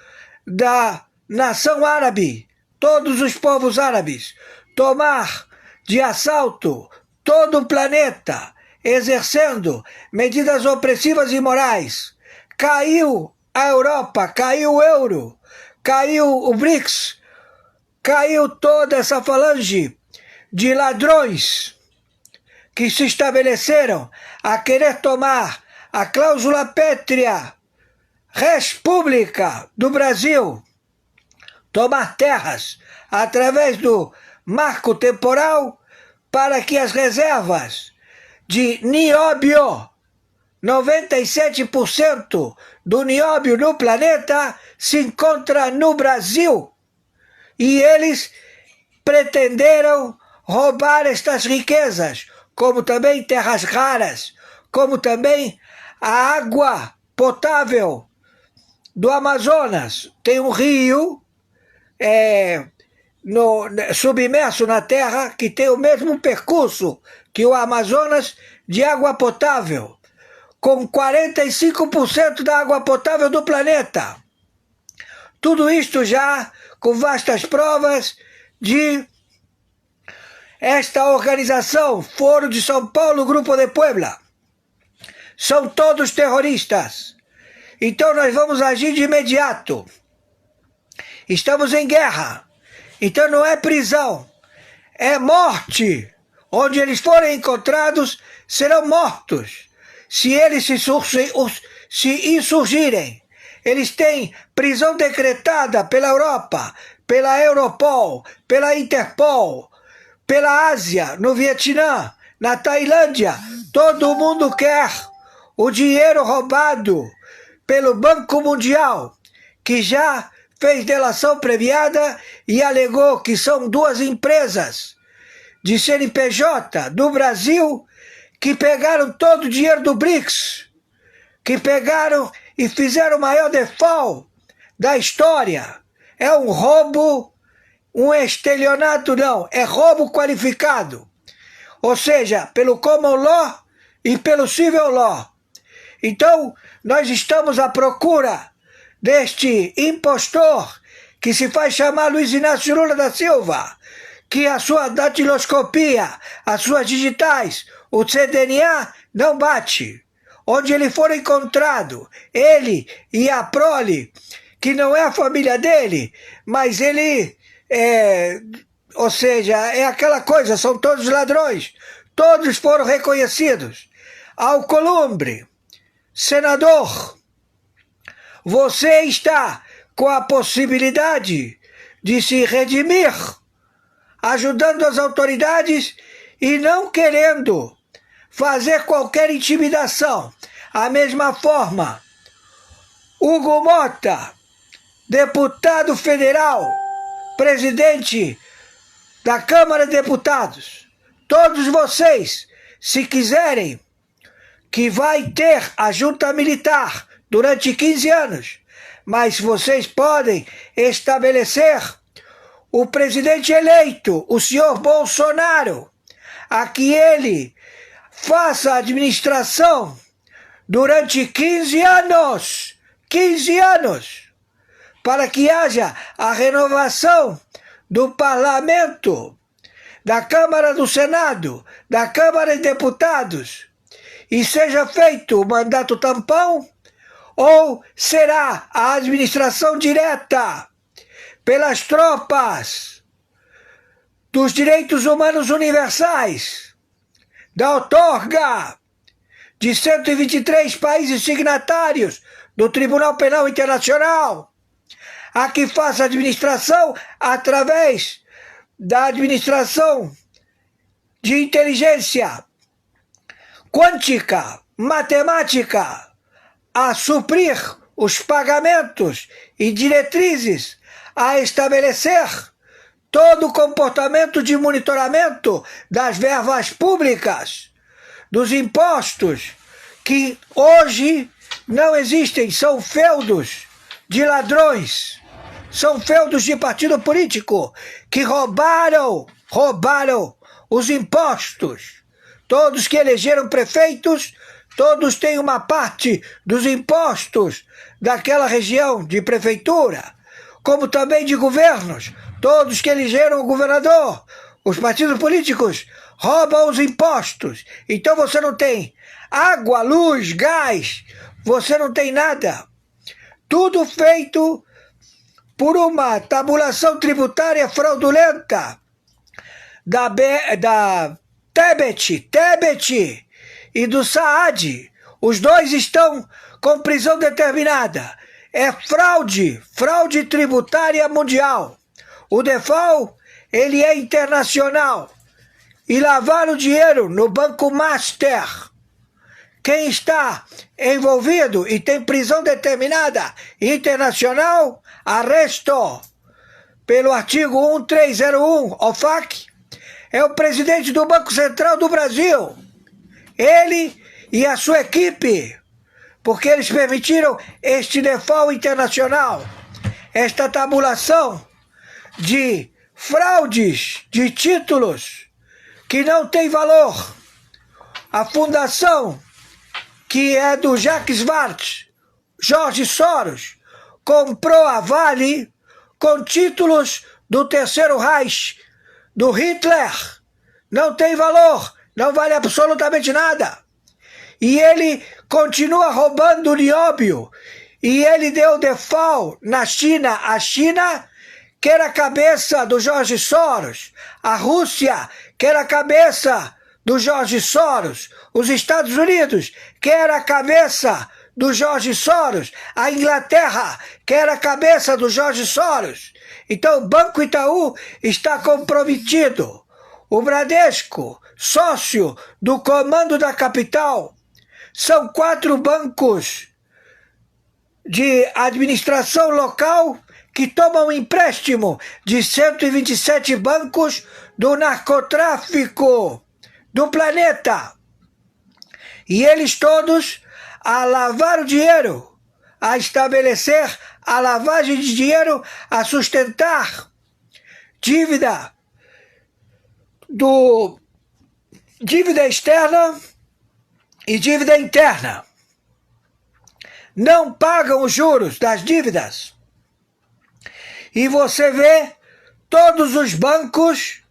da nação árabe, todos os povos árabes, tomar de assalto todo o planeta, exercendo medidas opressivas e imorais. Caiu a Europa, caiu o euro, caiu o BRICS, caiu toda essa falange de ladrões que se estabeleceram a querer tomar a cláusula pétrea res pública do Brasil, tomar terras através do marco temporal para que as reservas de nióbio, 97% do nióbio no planeta se encontra no Brasil. E eles pretenderam roubar estas riquezas, como também terras raras, como também a água potável do Amazonas tem um rio submerso na terra que tem o mesmo percurso que o Amazonas de água potável, com 45% da água potável do planeta. Tudo isto já com vastas provas de esta organização, Foro de São Paulo, Grupo de Puebla. São todos terroristas. Então nós vamos agir de imediato. Estamos em guerra. Então não é prisão, é morte. Onde eles forem encontrados, serão mortos. Se eles se insurgirem, eles têm prisão decretada pela Europa, pela Europol, pela Interpol, pela Ásia, no Vietnã, na Tailândia. Todo mundo quer o dinheiro roubado pelo Banco Mundial, que já fez delação premiada e alegou que são duas empresas de CNPJ do Brasil que pegaram todo o dinheiro do BRICS, que pegaram e fizeram o maior default da história. É um roubo, um estelionato não, é roubo qualificado. Ou seja, pelo common law e pelo civil law. Então, nós estamos à procura deste impostor que se faz chamar Luiz Inácio Lula da Silva, que a sua datiloscopia, as suas digitais, o CDNA não bate. Onde ele for encontrado, ele e a prole, que não é a família dele, mas ele ou seja, é aquela coisa, são todos ladrões, todos foram reconhecidos. Alcolumbre, senador, você está com a possibilidade de se redimir, ajudando as autoridades e não querendo fazer qualquer intimidação. A mesma forma, Hugo Mota, deputado federal, presidente da Câmara de Deputados, todos vocês, se quiserem, que vai ter a junta militar durante 15 anos, mas vocês podem estabelecer o presidente eleito, o senhor Bolsonaro, a que ele faça a administração durante 15 anos, para que haja a renovação do parlamento, da Câmara do Senado, da Câmara de Deputados, e seja feito o mandato tampão, ou será a administração direta pelas tropas dos direitos humanos universais, da outorga de 123 países signatários do Tribunal Penal Internacional, a que faça a administração através da administração de inteligência quântica, matemática, a suprir os pagamentos e diretrizes, a estabelecer todo o comportamento de monitoramento das verbas públicas, dos impostos, que hoje não existem, são feudos de ladrões, são feudos de partido político que roubaram os impostos. Todos que elegeram prefeitos, todos têm uma parte dos impostos daquela região de prefeitura, como também de governos. Todos que elegeram o governador, os partidos políticos roubam os impostos. Então você não tem água, luz, gás, você não tem nada. Tudo feito por uma tabulação tributária fraudulenta da Tebet e do Saad. Os dois estão com prisão determinada. É fraude tributária mundial. O default, ele é internacional. E lavaram o dinheiro no Banco Master. Quem está envolvido e tem prisão determinada internacional, arresto pelo artigo 1301, OFAC, é o presidente do Banco Central do Brasil. Ele e a sua equipe, porque eles permitiram este default internacional, esta tabulação de fraudes de títulos que não tem valor. A fundação, que é do Jacques Schwartz, George Soros, comprou a Vale com títulos do Terceiro Reich, do Hitler. Não tem valor, não vale absolutamente nada. E ele continua roubando o nióbio. E ele deu default na China. A China, que era a cabeça do George Soros. A Rússia, que era a cabeça do George Soros. Os Estados Unidos, que era a cabeça do George Soros. A Inglaterra, que era a cabeça do George Soros. Então o Banco Itaú está comprometido. O Bradesco, sócio do Comando da Capital, são 4 bancos de administração local que tomam empréstimo de 127 bancos do narcotráfico do planeta. E eles todos a lavar o dinheiro, a estabelecer a lavagem de dinheiro, a sustentar dívida externa e dívida interna. Não pagam os juros das dívidas. E você vê todos os bancos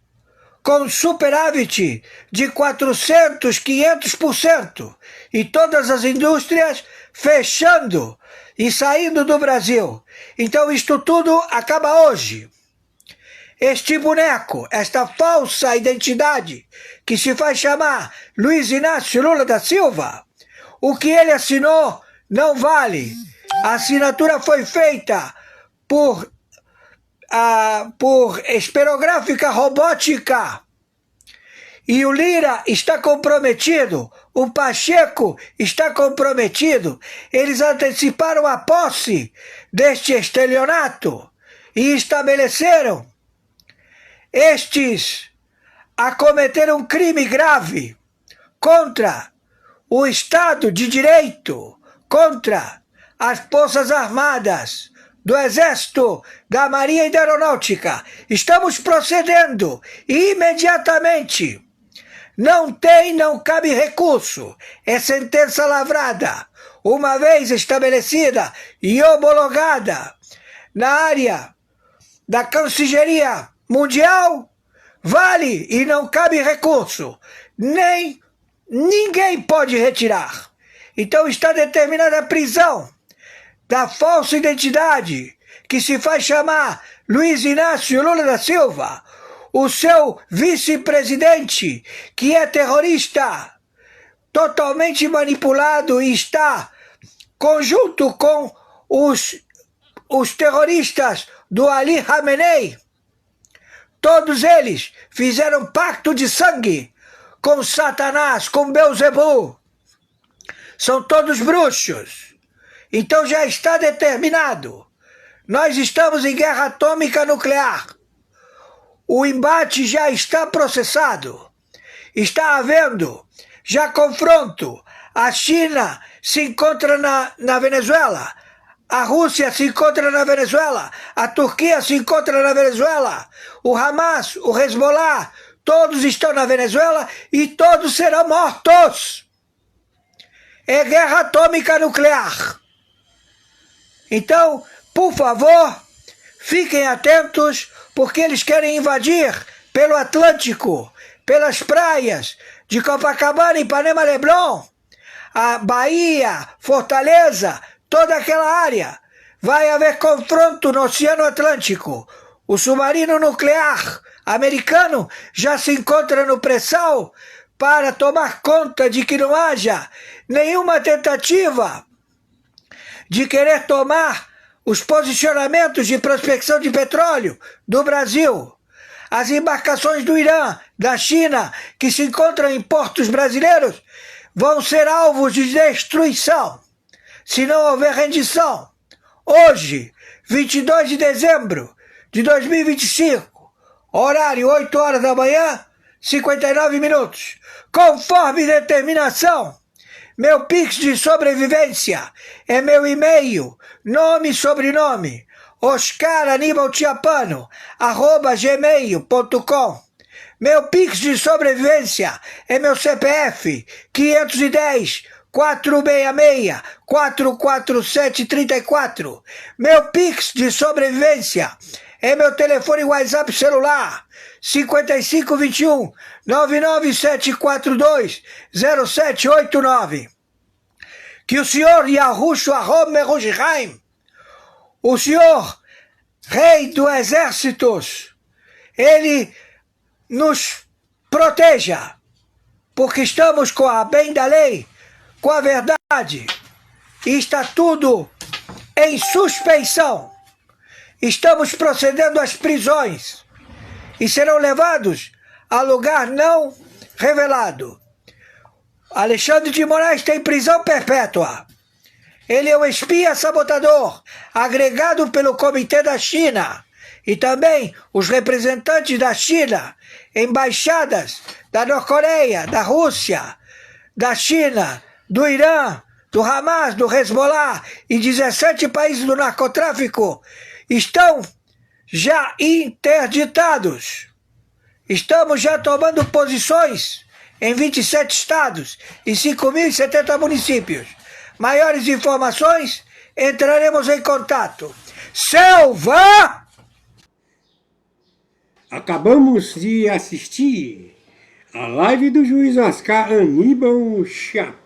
com superávit de 400%, 500%. E todas as indústrias fechando e saindo do Brasil. Então isto tudo acaba hoje. Este boneco, esta falsa identidade que se faz chamar Luiz Inácio Lula da Silva, o que ele assinou não vale. A assinatura foi feita por esperográfica robótica. E o Lira está comprometido, o Pacheco está comprometido. Eles anteciparam a posse deste estelionato e estabeleceram estes a cometer um crime grave contra o Estado de Direito, contra as Forças Armadas, do Exército, da Marinha e da Aeronáutica. Estamos procedendo imediatamente. Não cabe recurso. É sentença lavrada, uma vez estabelecida e homologada na área da Cancilleria Mundial, vale e não cabe recurso. Ninguém pode retirar. Então está determinada a prisão da falsa identidade que se faz chamar Luiz Inácio Lula da Silva, o seu vice-presidente, que é terrorista, totalmente manipulado e está conjunto com os terroristas do Ali Khamenei. Todos eles fizeram pacto de sangue com Satanás, com Belzebu. São todos bruxos. Então já está determinado. Nós estamos em guerra atômica nuclear. O embate já está processado. Está havendo já confronto. A China se encontra na Venezuela. A Rússia se encontra na Venezuela. A Turquia se encontra na Venezuela. O Hamas, o Hezbollah, todos estão na Venezuela e todos serão mortos. É guerra atômica nuclear. Então, por favor, fiquem atentos, porque eles querem invadir pelo Atlântico, pelas praias de Copacabana, Ipanema, Leblon, a Bahia, Fortaleza, toda aquela área. Vai haver confronto no Oceano Atlântico. O submarino nuclear americano já se encontra no pré-sal para tomar conta de que não haja nenhuma tentativa de querer tomar os posicionamentos de prospecção de petróleo do Brasil. As embarcações do Irã, da China, que se encontram em portos brasileiros, vão ser alvos de destruição se não houver rendição. Hoje, 22 de dezembro de 2025, horário 8 horas da manhã, 59 minutos, conforme determinação Meu Pix de sobrevivência é meu e-mail, nome e sobrenome, oscaranibaltiapano@gmail.com. Meu Pix de sobrevivência é meu CPF 510 466 44734. Meu Pix de sobrevivência é meu telefone WhatsApp celular 5521 99742 0789. Que o senhor Yahushua Ahom Merushalayim, o senhor rei dos exércitos, ele nos proteja, porque estamos com a bem da lei, com a verdade, e está tudo em suspeição. Estamos procedendo às prisões e serão levados a lugar não revelado. Alexandre de Moraes tem prisão perpétua. Ele é um espia sabotador, agregado pelo Comitê da China, e também os representantes da China, embaixadas da Norte-Coreia, da Rússia, da China, do Irã, do Hamas, do Hezbollah e 17 países do narcotráfico estão já interditados. Estamos já tomando posições em 27 estados e 5.070 municípios. Maiores informações, entraremos em contato. Selva! Acabamos de assistir a live do juiz Oscar Aníbal Chapão.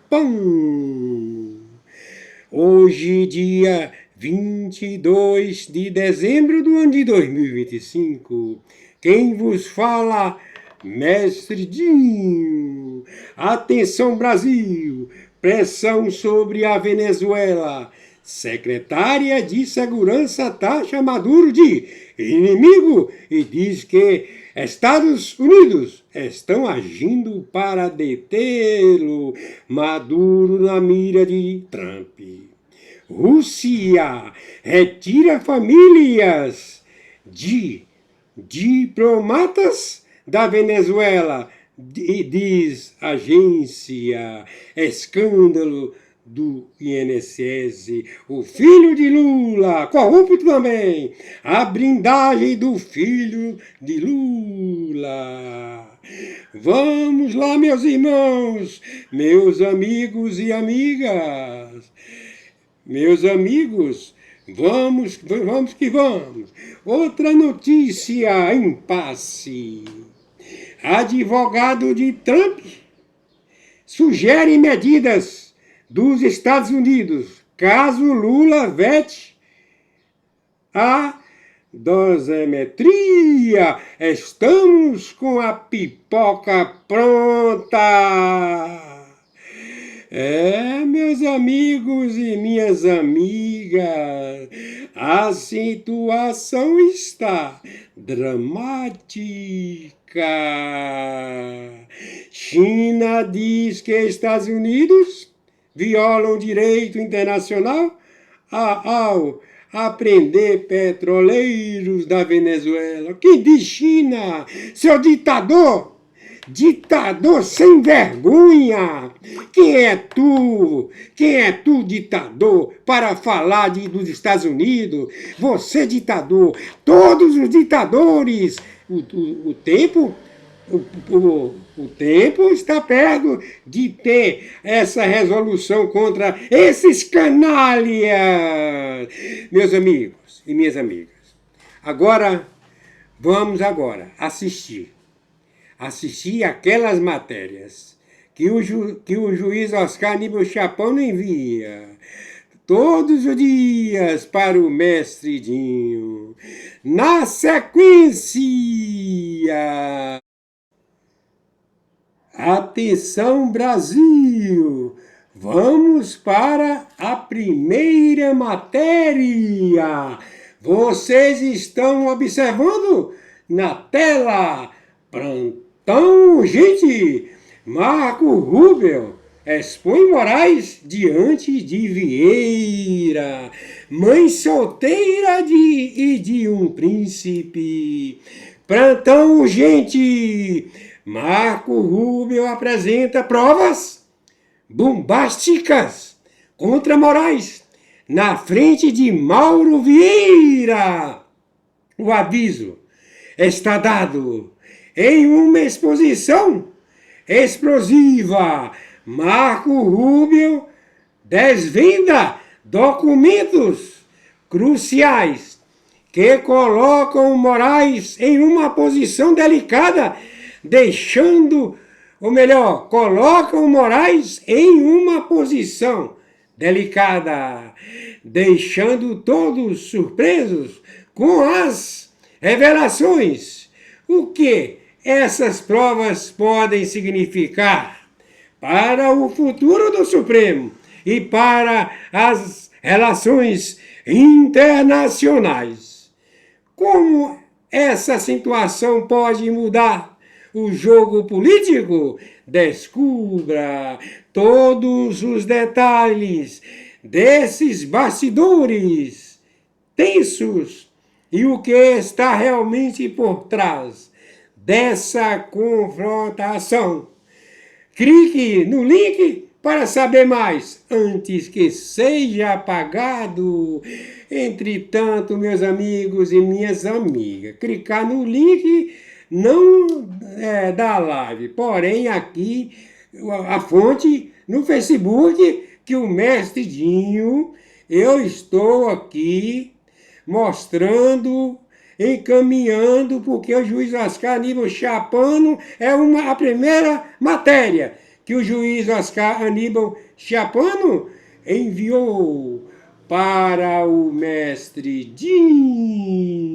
Hoje, dia 22 de dezembro do ano de 2025. Quem vos fala, Mestre Dinho. Atenção, Brasil! Pressão sobre a Venezuela. Secretária de Segurança taxa Maduro de inimigo e diz que Estados Unidos estão agindo para detê-lo. Maduro na mira de Trump. Rússia retira famílias de diplomatas da Venezuela, diz agência. Escândalo do INSS, o filho de Lula, corrupto também, a blindagem do filho de Lula. Vamos lá, meus irmãos, meus amigos e amigas, meus amigos, vamos que vamos. Outra notícia, impasse. Advogado de Trump sugere medidas dos Estados Unidos, caso Lula vete a dosimetria. Estamos com a pipoca pronta. Meus amigos e minhas amigas, a situação está dramática. China diz que Estados Unidos violam o direito internacional ao apreender petroleiros da Venezuela. Quem diz China? Seu ditador! Ditador sem vergonha! Quem é tu? Quem é tu, ditador, para falar dos Estados Unidos? Você, ditador! Todos os ditadores! O tempo está perto de ter essa resolução contra esses canalhas. Meus amigos e minhas amigas, vamos assistir aquelas matérias que o juiz Oscar Aníbal Chapão envia todos os dias para o Mestre Dinho. Na sequência, atenção, Brasil! Vamos para a primeira matéria. Vocês estão observando na tela? Plantão urgente. Marco Rubio expõe Moraes diante de Vieira. Mãe solteira de um príncipe. Plantão urgente. Marco Rubio apresenta provas bombásticas contra Moraes, na frente de Mauro Vieira. O aviso está dado em uma exposição explosiva. Marco Rubio desvenda documentos cruciais que colocam Moraes em uma posição delicada, colocam Moraes em uma posição delicada, deixando todos surpresos com as revelações. O que essas provas podem significar para o futuro do Supremo e para as relações internacionais? Como essa situação pode mudar o jogo político? Descubra todos os detalhes desses bastidores tensos e o que está realmente por trás dessa confrontação. Clique no link para saber mais, antes que seja apagado. Entretanto, meus amigos e minhas amigas, clicar no link não da live, porém aqui a fonte no Facebook, que o mestre Dinho, eu estou aqui mostrando, encaminhando, porque o juiz Oscar Aníbal Chapano é a primeira matéria que o juiz Oscar Aníbal Chapano enviou para o mestre Dinho.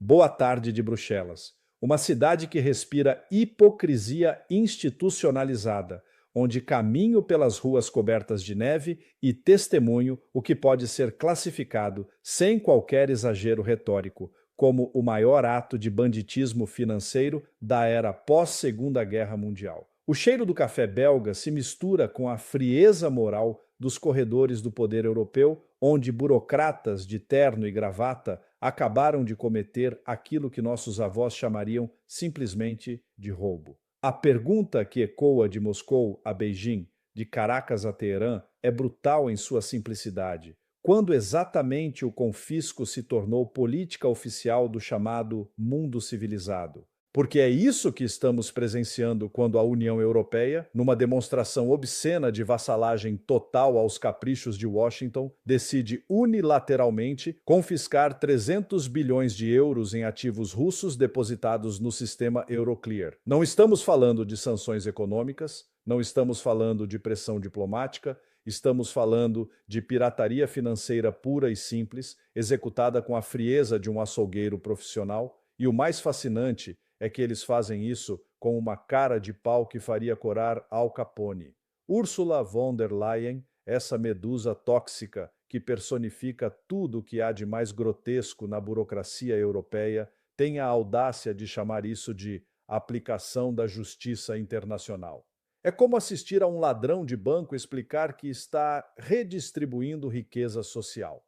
Boa tarde de Bruxelas, uma cidade que respira hipocrisia institucionalizada, onde caminho pelas ruas cobertas de neve e testemunho o que pode ser classificado, sem qualquer exagero retórico, como o maior ato de banditismo financeiro da era pós-Segunda Guerra Mundial. O cheiro do café belga se mistura com a frieza moral dos corredores do poder europeu, onde burocratas de terno e gravata acabaram de cometer aquilo que nossos avós chamariam simplesmente de roubo. A pergunta que ecoa de Moscou a Beijing, de Caracas a Teherã, é brutal em sua simplicidade. Quando exatamente o confisco se tornou política oficial do chamado mundo civilizado? Porque é isso que estamos presenciando quando a União Europeia, numa demonstração obscena de vassalagem total aos caprichos de Washington, decide unilateralmente confiscar 300 bilhões de euros em ativos russos depositados no sistema Euroclear. Não estamos falando de sanções econômicas, não estamos falando de pressão diplomática, estamos falando de pirataria financeira pura e simples, executada com a frieza de um açougueiro profissional, e o mais fascinante é que eles fazem isso com uma cara de pau que faria corar Al Capone. Ursula von der Leyen, essa medusa tóxica que personifica tudo o que há de mais grotesco na burocracia europeia, tem a audácia de chamar isso de aplicação da justiça internacional. É como assistir a um ladrão de banco explicar que está redistribuindo riqueza social.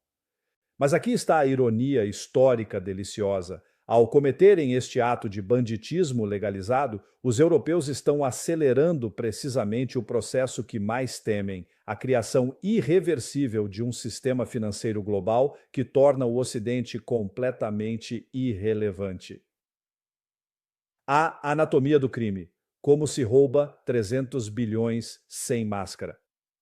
Mas aqui está a ironia histórica deliciosa. Ao cometerem este ato de banditismo legalizado, os europeus estão acelerando precisamente o processo que mais temem, a criação irreversível de um sistema financeiro global que torna o Ocidente completamente irrelevante. A anatomia do crime. Como se rouba 300 bilhões sem máscara.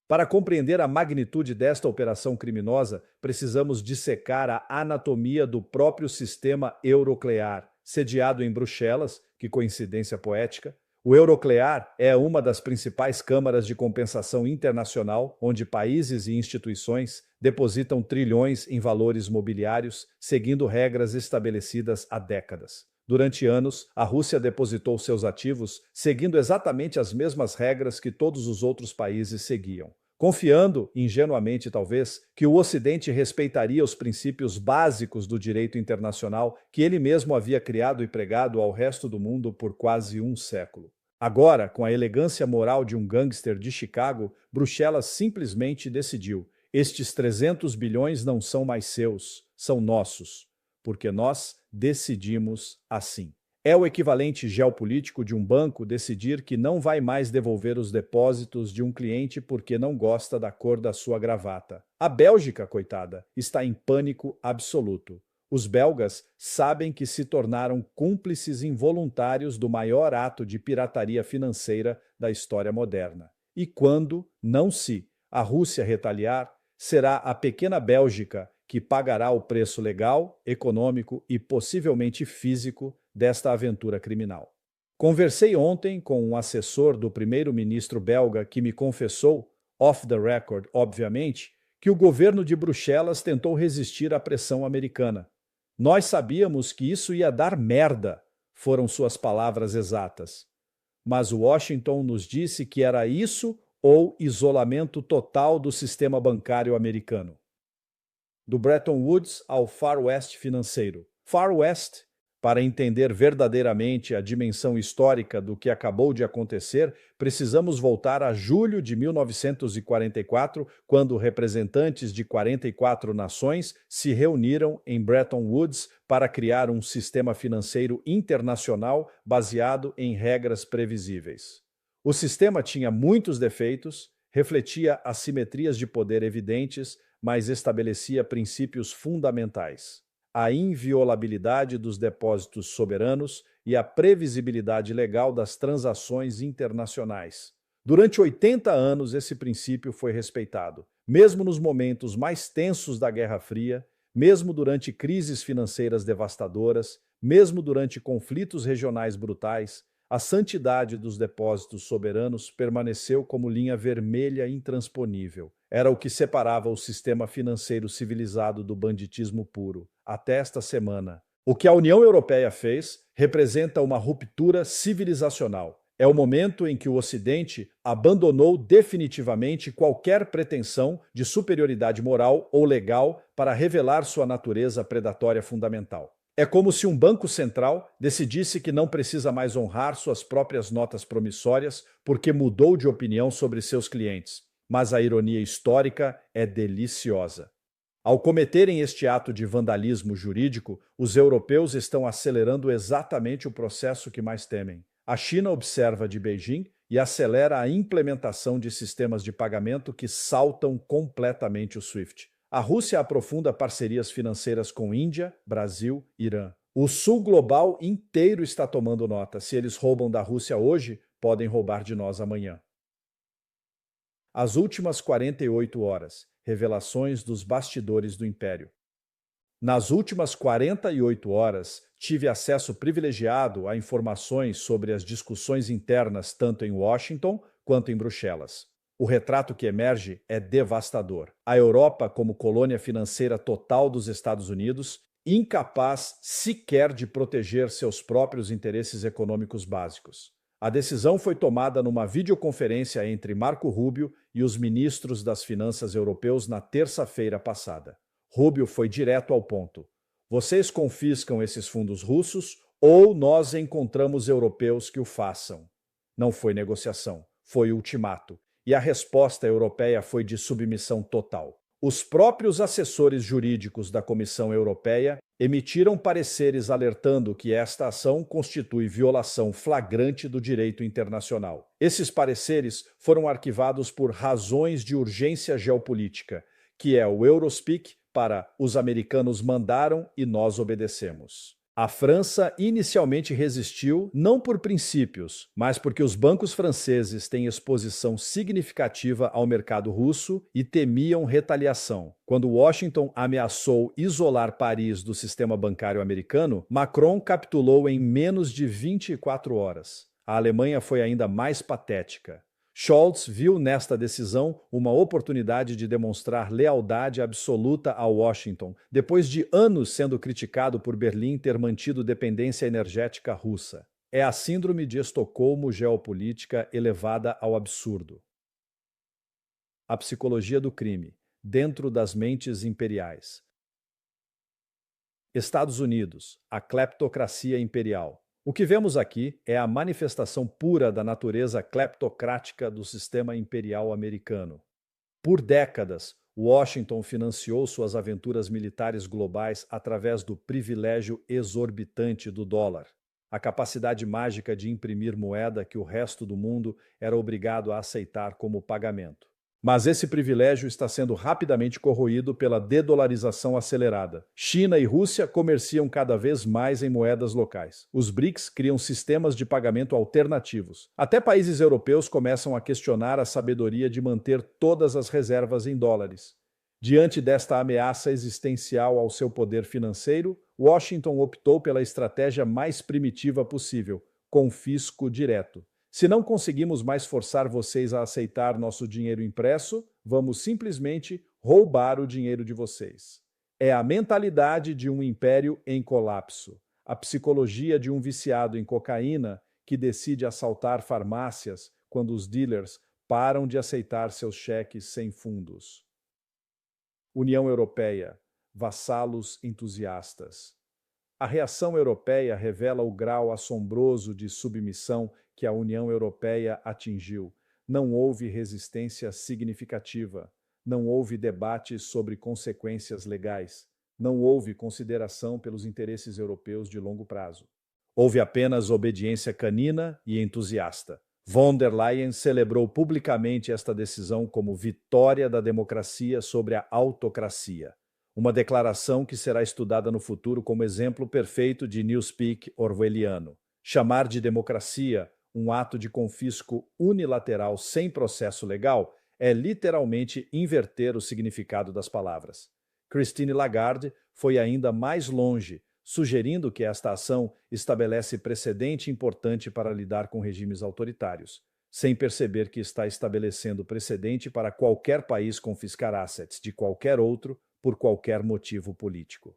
Para compreender a magnitude desta operação criminosa, precisamos dissecar a anatomia do próprio sistema Euroclear, sediado em Bruxelas, que coincidência poética. O Euroclear é uma das principais câmaras de compensação internacional, onde países e instituições depositam trilhões em valores mobiliários, seguindo regras estabelecidas há décadas. Durante anos, a Rússia depositou seus ativos seguindo exatamente as mesmas regras que todos os outros países seguiam, confiando, ingenuamente talvez, que o Ocidente respeitaria os princípios básicos do direito internacional que ele mesmo havia criado e pregado ao resto do mundo por quase um século. Agora, com a elegância moral de um gangster de Chicago, Bruxelas simplesmente decidiu: estes 300 bilhões não são mais seus, são nossos, porque nós decidimos assim. É o equivalente geopolítico de um banco decidir que não vai mais devolver os depósitos de um cliente porque não gosta da cor da sua gravata. A Bélgica, coitada, está em pânico absoluto. Os belgas sabem que se tornaram cúmplices involuntários do maior ato de pirataria financeira da história moderna. E quando, não se, a Rússia retaliar, será a pequena Bélgica que pagará o preço legal, econômico e possivelmente físico desta aventura criminal. Conversei ontem com um assessor do primeiro-ministro belga que me confessou, off the record, obviamente, que o governo de Bruxelas tentou resistir à pressão americana. Nós sabíamos que isso ia dar merda, foram suas palavras exatas. Mas Washington nos disse que era isso ou isolamento total do sistema bancário americano. Do Bretton Woods ao Far West financeiro. Far West, para entender verdadeiramente a dimensão histórica do que acabou de acontecer, precisamos voltar a julho de 1944, quando representantes de 44 nações se reuniram em Bretton Woods para criar um sistema financeiro internacional baseado em regras previsíveis. O sistema tinha muitos defeitos, refletia assimetrias de poder evidentes, mas estabelecia princípios fundamentais: a inviolabilidade dos depósitos soberanos e a previsibilidade legal das transações internacionais. Durante 80 anos, esse princípio foi respeitado, mesmo nos momentos mais tensos da Guerra Fria, mesmo durante crises financeiras devastadoras, mesmo durante conflitos regionais brutais. A santidade dos depósitos soberanos permaneceu como linha vermelha intransponível. Era o que separava o sistema financeiro civilizado do banditismo puro. Até esta semana. O que a União Europeia fez representa uma ruptura civilizacional. É o momento em que o Ocidente abandonou definitivamente qualquer pretensão de superioridade moral ou legal para revelar sua natureza predatória fundamental. É como se um banco central decidisse que não precisa mais honrar suas próprias notas promissórias porque mudou de opinião sobre seus clientes. Mas a ironia histórica é deliciosa. Ao cometerem este ato de vandalismo jurídico, os europeus estão acelerando exatamente o processo que mais temem. A China observa de Beijing e acelera a implementação de sistemas de pagamento que saltam completamente o SWIFT. A Rússia aprofunda parcerias financeiras com Índia, Brasil e Irã. O sul global inteiro está tomando nota. Se eles roubam da Rússia hoje, podem roubar de nós amanhã. As últimas 48 horas. Revelações dos bastidores do Império. Nas últimas 48 horas, tive acesso privilegiado a informações sobre as discussões internas tanto em Washington quanto em Bruxelas. O retrato que emerge é devastador. A Europa, como colônia financeira total dos Estados Unidos, incapaz sequer de proteger seus próprios interesses econômicos básicos. A decisão foi tomada numa videoconferência entre Marco Rubio e os ministros das Finanças europeus na terça-feira passada. Rubio foi direto ao ponto. Vocês confiscam esses fundos russos ou nós encontramos europeus que o façam? Não foi negociação, foi ultimato. E a resposta europeia foi de submissão total. Os próprios assessores jurídicos da Comissão Europeia emitiram pareceres alertando que esta ação constitui violação flagrante do direito internacional. Esses pareceres foram arquivados por razões de urgência geopolítica, que é o Eurospeak para "os americanos mandaram e nós obedecemos". A França inicialmente resistiu não por princípios, mas porque os bancos franceses têm exposição significativa ao mercado russo e temiam retaliação. Quando Washington ameaçou isolar Paris do sistema bancário americano, Macron capitulou em menos de 24 horas. A Alemanha foi ainda mais patética. Scholz viu nesta decisão uma oportunidade de demonstrar lealdade absoluta a Washington, depois de anos sendo criticado por Berlim ter mantido dependência energética russa. É a síndrome de Estocolmo geopolítica elevada ao absurdo. A psicologia do crime, dentro das mentes imperiais. Estados Unidos, a cleptocracia imperial. O que vemos aqui é a manifestação pura da natureza cleptocrática do sistema imperial americano. Por décadas, Washington financiou suas aventuras militares globais através do privilégio exorbitante do dólar. a capacidade mágica de imprimir moeda que o resto do mundo era obrigado a aceitar como pagamento. Mas esse privilégio está sendo rapidamente corroído pela dedolarização acelerada. China e Rússia comerciam cada vez mais em moedas locais. Os BRICS criam sistemas de pagamento alternativos. Até países europeus começam a questionar a sabedoria de manter todas as reservas em dólares. Diante desta ameaça existencial ao seu poder financeiro, Washington optou pela estratégia mais primitiva possível: confisco direto. Se não conseguimos mais forçar vocês a aceitar nosso dinheiro impresso, vamos simplesmente roubar o dinheiro de vocês. É a mentalidade de um império em colapso, a psicologia de um viciado em cocaína que decide assaltar farmácias quando os dealers param de aceitar seus cheques sem fundos. União Europeia, vassalos entusiastas. A reação europeia revela o grau assombroso de submissão que a União Europeia atingiu. Não houve resistência significativa, não houve debate sobre consequências legais, não houve consideração pelos interesses europeus de longo prazo. Houve apenas obediência canina e entusiasta. Von der Leyen celebrou publicamente esta decisão como vitória da democracia sobre a autocracia. Uma declaração que será estudada no futuro como exemplo perfeito de newspeak orwelliano. Chamar de democracia um ato de confisco unilateral sem processo legal é literalmente inverter o significado das palavras. Christine Lagarde foi ainda mais longe, sugerindo que esta ação estabelece precedente importante para lidar com regimes autoritários, sem perceber que está estabelecendo precedente para qualquer país confiscar assets de qualquer outro por qualquer motivo político.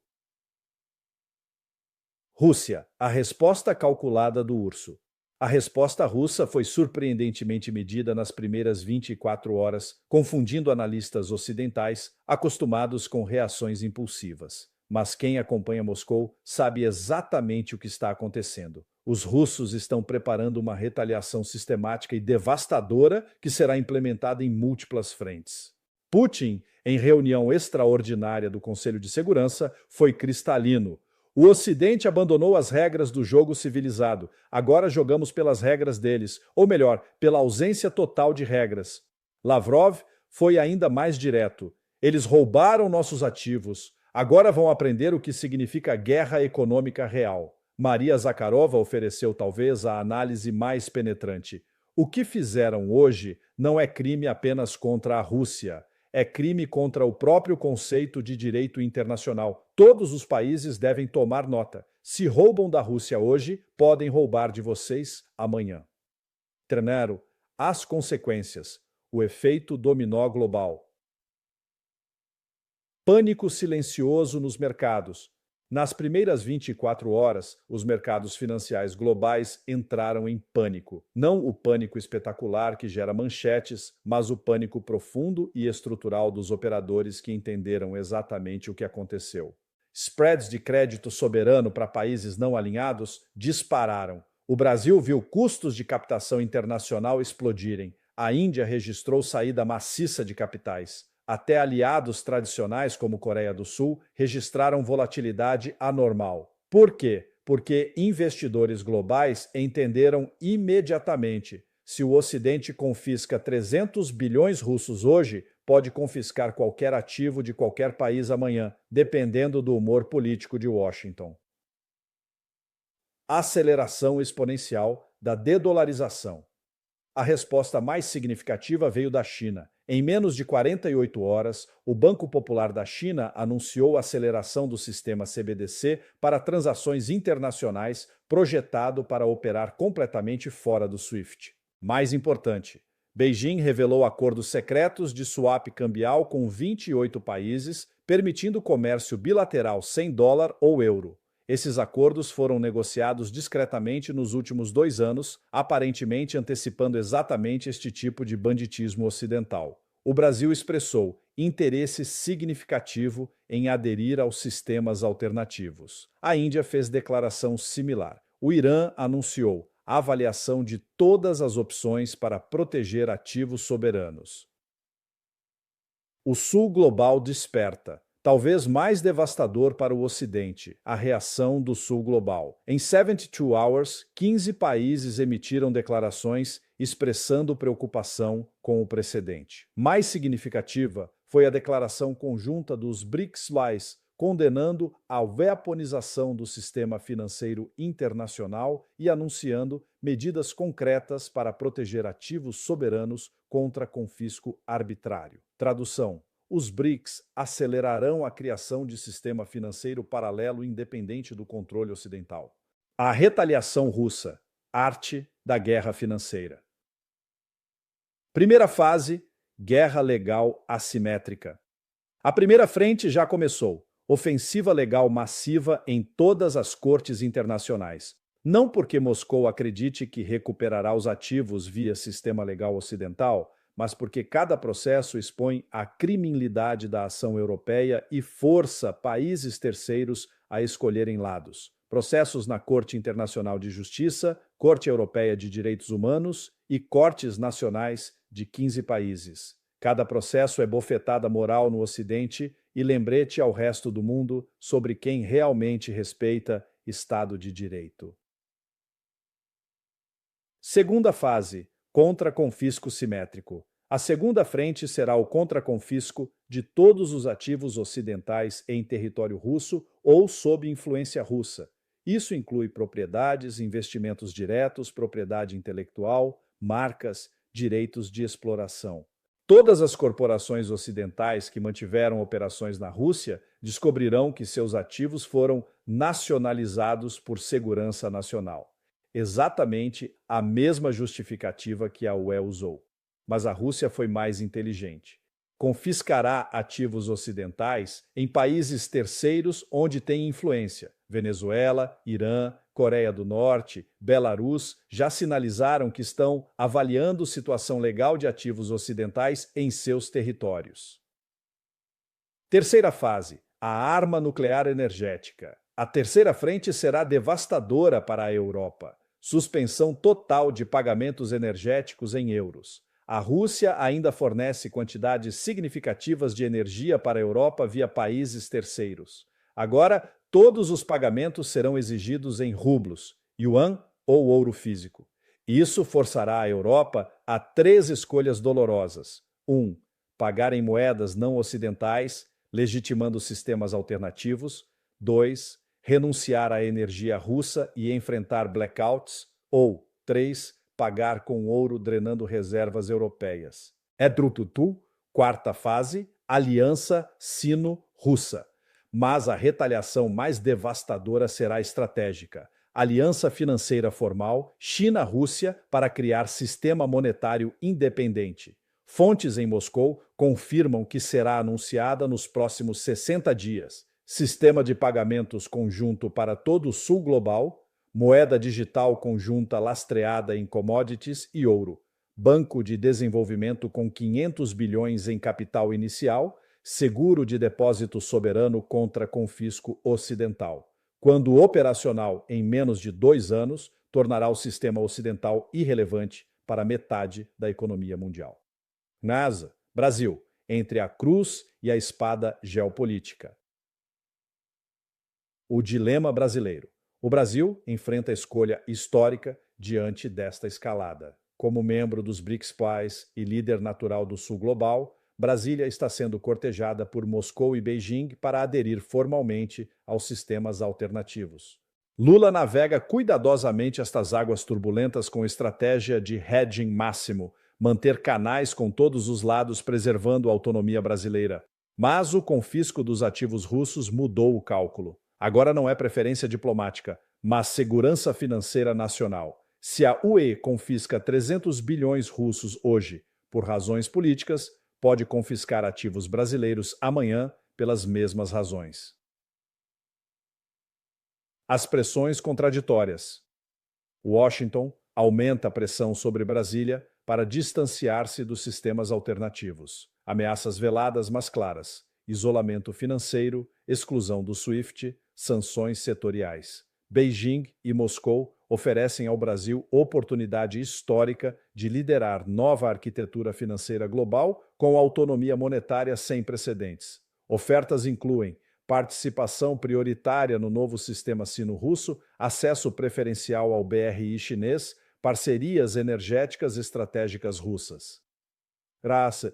Rússia, a resposta calculada do urso. A resposta russa foi surpreendentemente medida nas primeiras 24 horas, confundindo analistas ocidentais acostumados com reações impulsivas. Mas quem acompanha Moscou sabe exatamente o que está acontecendo. Os russos estão preparando uma retaliação sistemática e devastadora que será implementada em múltiplas frentes. Putin, em reunião extraordinária do Conselho de Segurança, foi cristalino. O Ocidente abandonou as regras do jogo civilizado. Agora jogamos pelas regras deles, ou melhor, pela ausência total de regras. Lavrov foi ainda mais direto. Eles roubaram nossos ativos. Agora vão aprender o que significa guerra econômica real. Maria Zakharova ofereceu talvez a análise mais penetrante. O que fizeram hoje não é crime apenas contra a Rússia. É crime contra o próprio conceito de direito internacional. Todos os países devem tomar nota. Se roubam da Rússia hoje, podem roubar de vocês amanhã. Terceiro, as consequências. O efeito dominó global. Pânico silencioso nos mercados. Nas primeiras 24 horas, os mercados financeiros globais entraram em pânico. Não o pânico espetacular que gera manchetes, mas o pânico profundo e estrutural dos operadores que entenderam exatamente o que aconteceu. Spreads de crédito soberano para países não alinhados dispararam. O Brasil viu custos de captação internacional explodirem. A Índia registrou saída maciça de capitais. Até aliados tradicionais como Coreia do Sul registraram volatilidade anormal. Por quê? Porque investidores globais entenderam imediatamente: se o Ocidente confisca 300 bilhões russos hoje, pode confiscar qualquer ativo de qualquer país amanhã, dependendo do humor político de Washington. Aceleração exponencial da dedolarização. A resposta mais significativa veio da China. Em menos de 48 horas, o Banco Popular da China anunciou a aceleração do sistema CBDC para transações internacionais, projetado para operar completamente fora do SWIFT. Mais importante, Beijing revelou acordos secretos de swap cambial com 28 países, permitindo comércio bilateral sem dólar ou euro. Esses acordos foram negociados discretamente nos últimos 2 anos, aparentemente antecipando exatamente este tipo de banditismo ocidental. O Brasil expressou interesse significativo em aderir aos sistemas alternativos. A Índia fez declaração similar. O Irã anunciou a avaliação de todas as opções para proteger ativos soberanos. O Sul global desperta. talvez mais devastador para o Ocidente, a reação do Sul global. Em 72 Hours, 15 países emitiram declarações expressando preocupação com o precedente. Mais significativa foi a declaração conjunta dos BRICS+, condenando a weaponização do sistema financeiro internacional e anunciando medidas concretas para proteger ativos soberanos contra confisco arbitrário. Tradução: os BRICS acelerarão a criação de sistema financeiro paralelo independente do controle ocidental. A retaliação russa, arte da guerra financeira. Primeira fase, guerra legal assimétrica. A primeira frente já começou. Ofensiva legal massiva em todas as cortes internacionais. Não porque Moscou acredite que recuperará os ativos via sistema legal ocidental, mas porque cada processo expõe a criminalidade da ação europeia e força países terceiros a escolherem lados. Processos na Corte Internacional de Justiça, Corte Europeia de Direitos Humanos e cortes nacionais de 15 países. Cada processo é bofetada moral no Ocidente e lembrete ao resto do mundo sobre quem realmente respeita Estado de Direito. Segunda fase, contra-confisco simétrico. A segunda frente será o contra-confisco de todos os ativos ocidentais em território russo ou sob influência russa. Isso inclui propriedades, investimentos diretos, propriedade intelectual, marcas, direitos de exploração. Todas as corporações ocidentais que mantiveram operações na Rússia descobrirão que seus ativos foram nacionalizados por segurança nacional. Exatamente a mesma justificativa que a UE usou. Mas a Rússia foi mais inteligente. Confiscará ativos ocidentais em países terceiros onde tem influência. Venezuela, Irã, Coreia do Norte, Belarus já sinalizaram que estão avaliando situação legal de ativos ocidentais em seus territórios. Terceira fase, a arma nuclear energética. A terceira frente será devastadora para a Europa. Suspensão total de pagamentos energéticos em euros. A Rússia ainda fornece quantidades significativas de energia para a Europa via países terceiros. Agora, todos os pagamentos serão exigidos em rublos, yuan ou ouro físico. Isso forçará a Europa a 3 escolhas dolorosas. 1. Pagar em moedas não ocidentais, legitimando sistemas alternativos. 2. Renunciar à energia russa e enfrentar blackouts. Ou 3. Pagar com ouro drenando reservas europeias. Edrututu, quarta fase, aliança sino-russa. Mas a retaliação mais devastadora será estratégica. Aliança financeira formal, China-Rússia, para criar sistema monetário independente. Fontes em Moscou confirmam que será anunciada nos próximos 60 dias. Sistema de pagamentos conjunto para todo o sul global, moeda digital conjunta lastreada em commodities e ouro, banco de desenvolvimento com 500 bilhões em capital inicial, seguro de depósito soberano contra confisco ocidental. Quando operacional em menos de 2 anos, tornará o sistema ocidental irrelevante para metade da economia mundial. NASA, Brasil, entre a cruz e a espada geopolítica. O dilema brasileiro. O Brasil enfrenta a escolha histórica diante desta escalada. Como membro dos BRICS e líder natural do Sul Global, Brasília está sendo cortejada por Moscou e Beijing para aderir formalmente aos sistemas alternativos. Lula navega cuidadosamente estas águas turbulentas com estratégia de hedging máximo, manter canais com todos os lados preservando a autonomia brasileira. Mas o confisco dos ativos russos mudou o cálculo. Agora não é preferência diplomática, mas segurança financeira nacional. Se a UE confisca 300 bilhões russos hoje por razões políticas, pode confiscar ativos brasileiros amanhã pelas mesmas razões. As pressões contraditórias. Washington aumenta a pressão sobre Brasília para distanciar-se dos sistemas alternativos. Ameaças veladas, mas claras. Isolamento financeiro, exclusão do SWIFT, sanções setoriais. Beijing e Moscou oferecem ao Brasil oportunidade histórica de liderar nova arquitetura financeira global com autonomia monetária sem precedentes. Ofertas incluem participação prioritária no novo sistema sino-russo, acesso preferencial ao BRI chinês, parcerias energéticas estratégicas russas. Graça,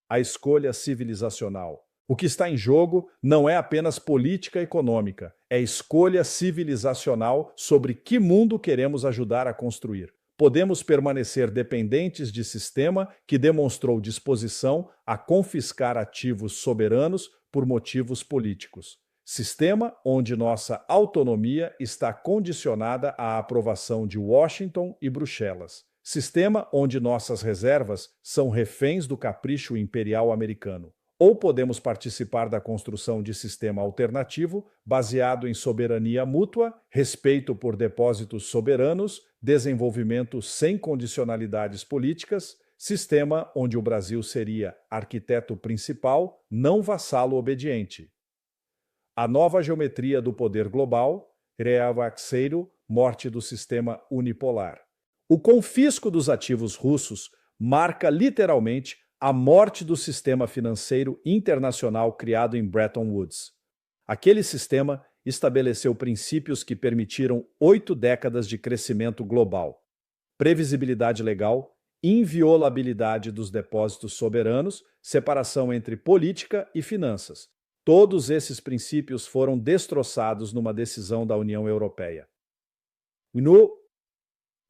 a escolha civilizacional. O que está em jogo não é apenas política econômica, é escolha civilizacional sobre que mundo queremos ajudar a construir. Podemos permanecer dependentes de sistema que demonstrou disposição a confiscar ativos soberanos por motivos políticos. Sistema onde nossa autonomia está condicionada à aprovação de Washington e Bruxelas. Sistema onde nossas reservas são reféns do capricho imperial americano. Ou podemos participar da construção de sistema alternativo baseado em soberania mútua, respeito por depósitos soberanos, desenvolvimento sem condicionalidades políticas, sistema onde o Brasil seria arquiteto principal, não vassalo obediente. A nova geometria do poder global, reavaxeiro, morte do sistema unipolar. O confisco dos ativos russos marca literalmente a morte do sistema financeiro internacional criado em Bretton Woods. Aquele sistema estabeleceu princípios que permitiram 8 décadas de crescimento global, previsibilidade legal, inviolabilidade dos depósitos soberanos, separação entre política e finanças. Todos esses princípios foram destroçados numa decisão da União Europeia. No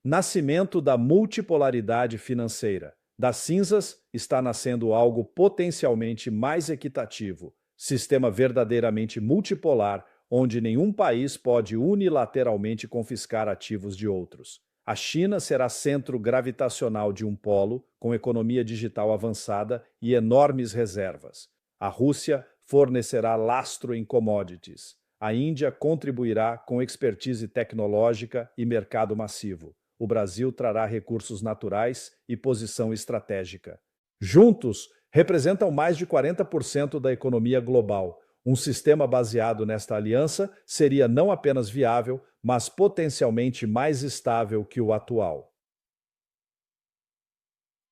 nascimento da multipolaridade financeira, das cinzas está nascendo algo potencialmente mais equitativo, sistema verdadeiramente multipolar, onde nenhum país pode unilateralmente confiscar ativos de outros. A China será centro gravitacional de um polo com economia digital avançada e enormes reservas. A Rússia fornecerá lastro em commodities. A Índia contribuirá com expertise tecnológica e mercado massivo. O Brasil trará recursos naturais e posição estratégica. Juntos, representam mais de 40% da economia global. Um sistema baseado nesta aliança seria não apenas viável, mas potencialmente mais estável que o atual.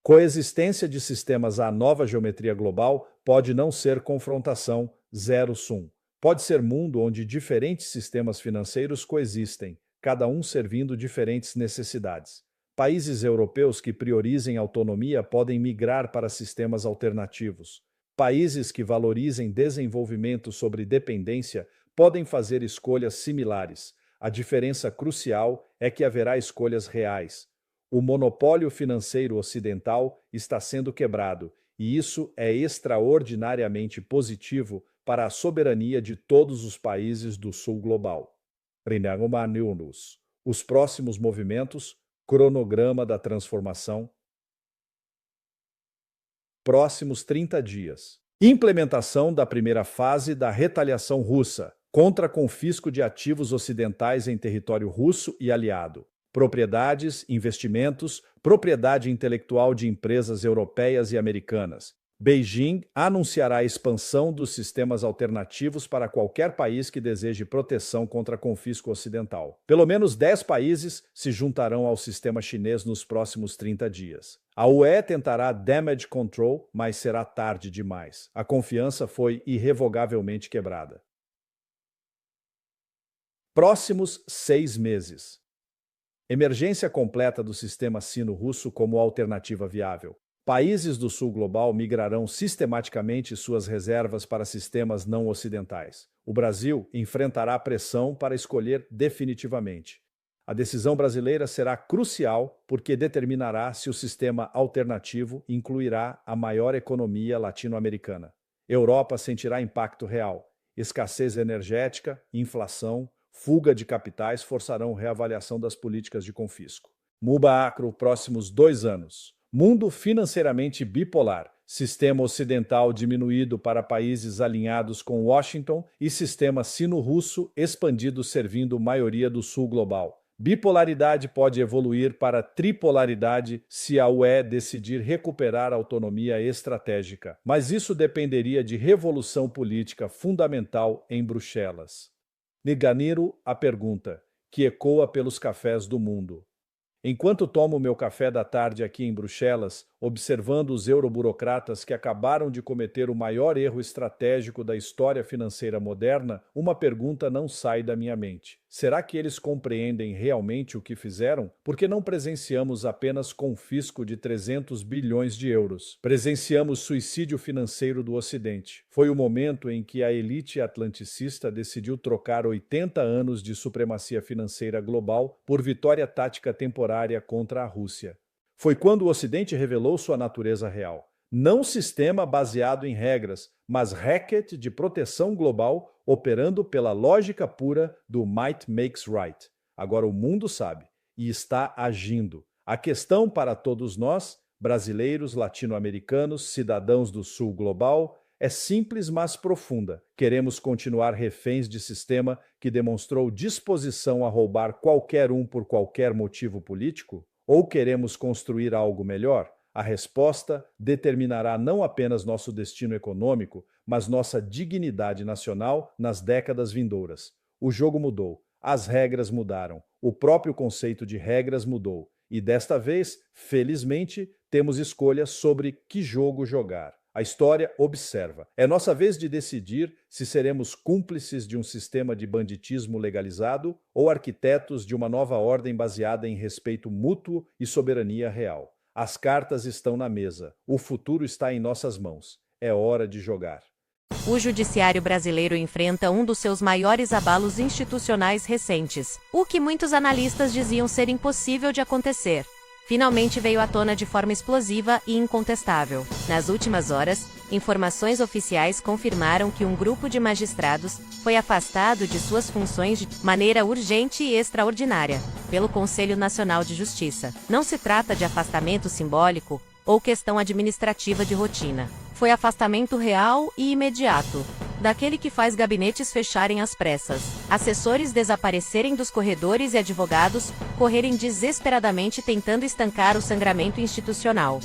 Coexistência de sistemas à nova geometria global pode não ser confrontação zero-sum. Pode ser mundo onde diferentes sistemas financeiros coexistem, cada um servindo diferentes necessidades. Países europeus que priorizem autonomia podem migrar para sistemas alternativos. Países que valorizem desenvolvimento sobre dependência podem fazer escolhas similares. A diferença crucial é que haverá escolhas reais. O monopólio financeiro ocidental está sendo quebrado, e isso é extraordinariamente positivo para a soberania de todos os países do sul global. Os próximos movimentos, cronograma da transformação. Próximos 30 dias. Implementação da primeira fase da retaliação russa contra confisco de ativos ocidentais em território russo e aliado. Propriedades, investimentos, propriedade intelectual de empresas europeias e americanas. Beijing anunciará a expansão dos sistemas alternativos para qualquer país que deseje proteção contra confisco ocidental. Pelo menos 10 países se juntarão ao sistema chinês nos próximos 30 dias. A UE tentará damage control, mas será tarde demais. A confiança foi irrevogavelmente quebrada. Próximos 6 meses. Emergência completa do sistema sino-russo como alternativa viável. Países do sul global migrarão sistematicamente suas reservas para sistemas não ocidentais. O Brasil enfrentará pressão para escolher definitivamente. A decisão brasileira será crucial porque determinará se o sistema alternativo incluirá a maior economia latino-americana. Europa sentirá impacto real. Escassez energética, inflação, fuga de capitais forçarão reavaliação das políticas de confisco. MUBA Acro, próximos 2 anos. Mundo financeiramente bipolar, sistema ocidental diminuído para países alinhados com Washington e sistema sino-russo expandido servindo maioria do sul global. Bipolaridade pode evoluir para tripolaridade se a UE decidir recuperar autonomia estratégica, mas isso dependeria de revolução política fundamental em Bruxelas. Niganiro, a pergunta, que ecoa pelos cafés do mundo. Enquanto tomo meu café da tarde aqui em Bruxelas, observando os euroburocratas que acabaram de cometer o maior erro estratégico da história financeira moderna, uma pergunta não sai da minha mente. Será que eles compreendem realmente o que fizeram? Porque não presenciamos apenas confisco de 300 bilhões de euros. Presenciamos suicídio financeiro do Ocidente. Foi o momento em que a elite atlanticista decidiu trocar 80 anos de supremacia financeira global por vitória tática temporária contra a Rússia. Foi quando o Ocidente revelou sua natureza real. Não sistema baseado em regras, mas racket de proteção global operando pela lógica pura do might makes right. Agora o mundo sabe e está agindo. A questão para todos nós, brasileiros, latino-americanos, cidadãos do sul global, é simples, mas profunda. Queremos continuar reféns de sistema que demonstrou disposição a roubar qualquer um por qualquer motivo político? Ou queremos construir algo melhor? A resposta determinará não apenas nosso destino econômico, mas nossa dignidade nacional nas décadas vindouras. O jogo mudou, as regras mudaram, o próprio conceito de regras mudou. E desta vez, felizmente, temos escolha sobre que jogo jogar. A história observa. É nossa vez de decidir se seremos cúmplices de um sistema de banditismo legalizado ou arquitetos de uma nova ordem baseada em respeito mútuo e soberania real. As cartas estão na mesa. O futuro está em nossas mãos. É hora de jogar. O judiciário brasileiro enfrenta um dos seus maiores abalos institucionais recentes, o que muitos analistas diziam ser impossível de acontecer. Finalmente veio à tona de forma explosiva e incontestável. Nas últimas horas, informações oficiais confirmaram que um grupo de magistrados foi afastado de suas funções de maneira urgente e extraordinária pelo Conselho Nacional de Justiça. Não se trata de afastamento simbólico ou questão administrativa de rotina. Foi afastamento real e imediato, daquele que faz gabinetes fecharem às pressas, assessores desaparecerem dos corredores e advogados correrem desesperadamente tentando estancar o sangramento institucional.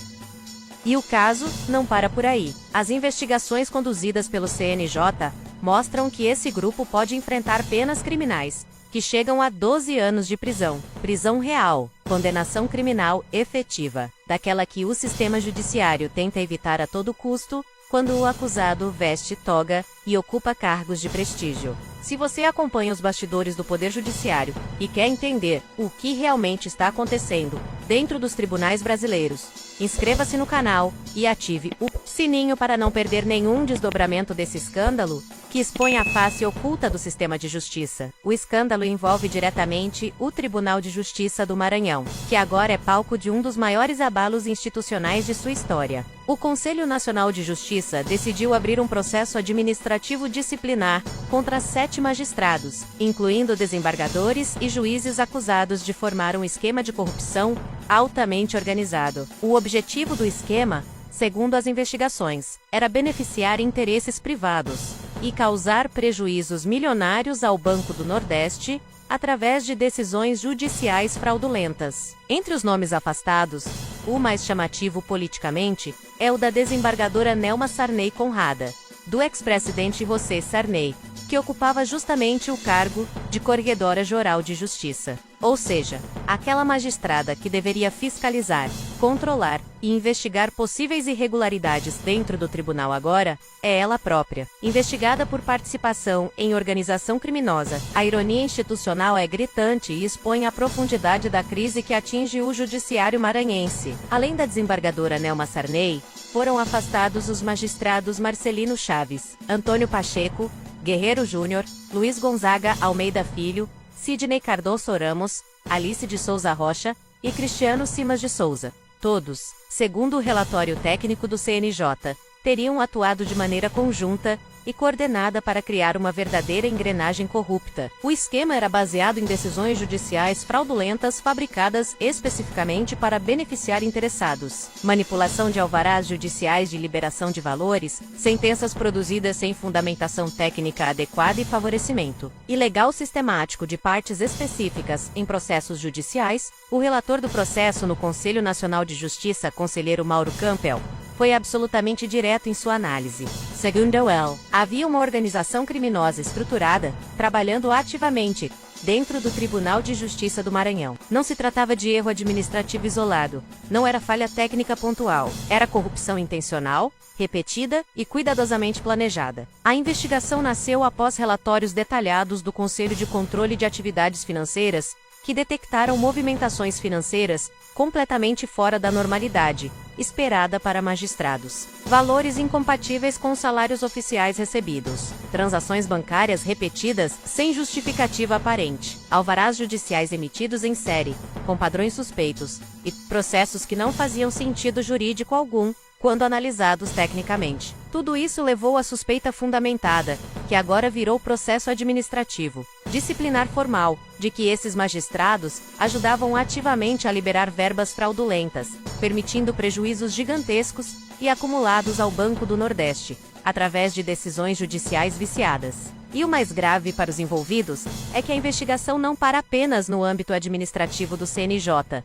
E o caso não para por aí. As investigações conduzidas pelo CNJ mostram que esse grupo pode enfrentar penas criminais, que chegam a 12 anos de prisão real, condenação criminal efetiva, daquela que o sistema judiciário tenta evitar a todo custo, quando o acusado veste toga e ocupa cargos de prestígio. Se você acompanha os bastidores do Poder Judiciário e quer entender o que realmente está acontecendo dentro dos tribunais brasileiros, inscreva-se no canal e ative o sininho para não perder nenhum desdobramento desse escândalo, que expõe a face oculta do sistema de justiça. O escândalo envolve diretamente o Tribunal de Justiça do Maranhão, que agora é palco de um dos maiores abalos institucionais de sua história. O Conselho Nacional de Justiça decidiu abrir um processo administrativo disciplinar contra 7 magistrados, incluindo desembargadores e juízes acusados de formar um esquema de corrupção altamente organizado. O objetivo do esquema, segundo as investigações, era beneficiar interesses privados e causar prejuízos milionários ao Banco do Nordeste através de decisões judiciais fraudulentas. Entre os nomes afastados, o mais chamativo politicamente é o da desembargadora Nelma Sarney Conrada, do ex-presidente José Sarney, que ocupava justamente o cargo de Corregedora-Geral de Justiça. Ou seja, aquela magistrada que deveria fiscalizar, controlar e investigar possíveis irregularidades dentro do tribunal agora, é ela própria, investigada por participação em organização criminosa. A ironia institucional é gritante e expõe a profundidade da crise que atinge o judiciário maranhense. Além da desembargadora Nelma Sarney, foram afastados os magistrados Marcelino Chaves, Antônio Pacheco, Guerreiro Júnior, Luiz Gonzaga Almeida Filho, Sidney Cardoso Ramos, Alice de Souza Rocha e Cristiano Simas de Souza. Todos, segundo o relatório técnico do CNJ, teriam atuado de maneira conjunta e coordenada para criar uma verdadeira engrenagem corrupta. O esquema era baseado em decisões judiciais fraudulentas fabricadas especificamente para beneficiar interessados, manipulação de alvarás judiciais de liberação de valores, sentenças produzidas sem fundamentação técnica adequada e favorecimento ilegal sistemático de partes específicas em processos judiciais. O relator do processo no Conselho Nacional de Justiça, conselheiro Mauro Campbell, foi absolutamente direto em sua análise. Segundo ele, havia uma organização criminosa estruturada, trabalhando ativamente dentro do Tribunal de Justiça do Maranhão. Não se tratava de erro administrativo isolado, não era falha técnica pontual, era corrupção intencional, repetida e cuidadosamente planejada. A investigação nasceu após relatórios detalhados do Conselho de Controle de Atividades Financeiras, que detectaram movimentações financeiras completamente fora da normalidade, esperada para magistrados. Valores incompatíveis com os salários oficiais recebidos. Transações bancárias repetidas sem justificativa aparente. Alvarás judiciais emitidos em série, com padrões suspeitos, e processos que não faziam sentido jurídico algum, quando analisados tecnicamente. Tudo isso levou à suspeita fundamentada, que agora virou processo administrativo, disciplinar formal, de que esses magistrados ajudavam ativamente a liberar verbas fraudulentas, permitindo prejuízos gigantescos e acumulados ao Banco do Nordeste, através de decisões judiciais viciadas. E o mais grave para os envolvidos é que a investigação não para apenas no âmbito administrativo do CNJ.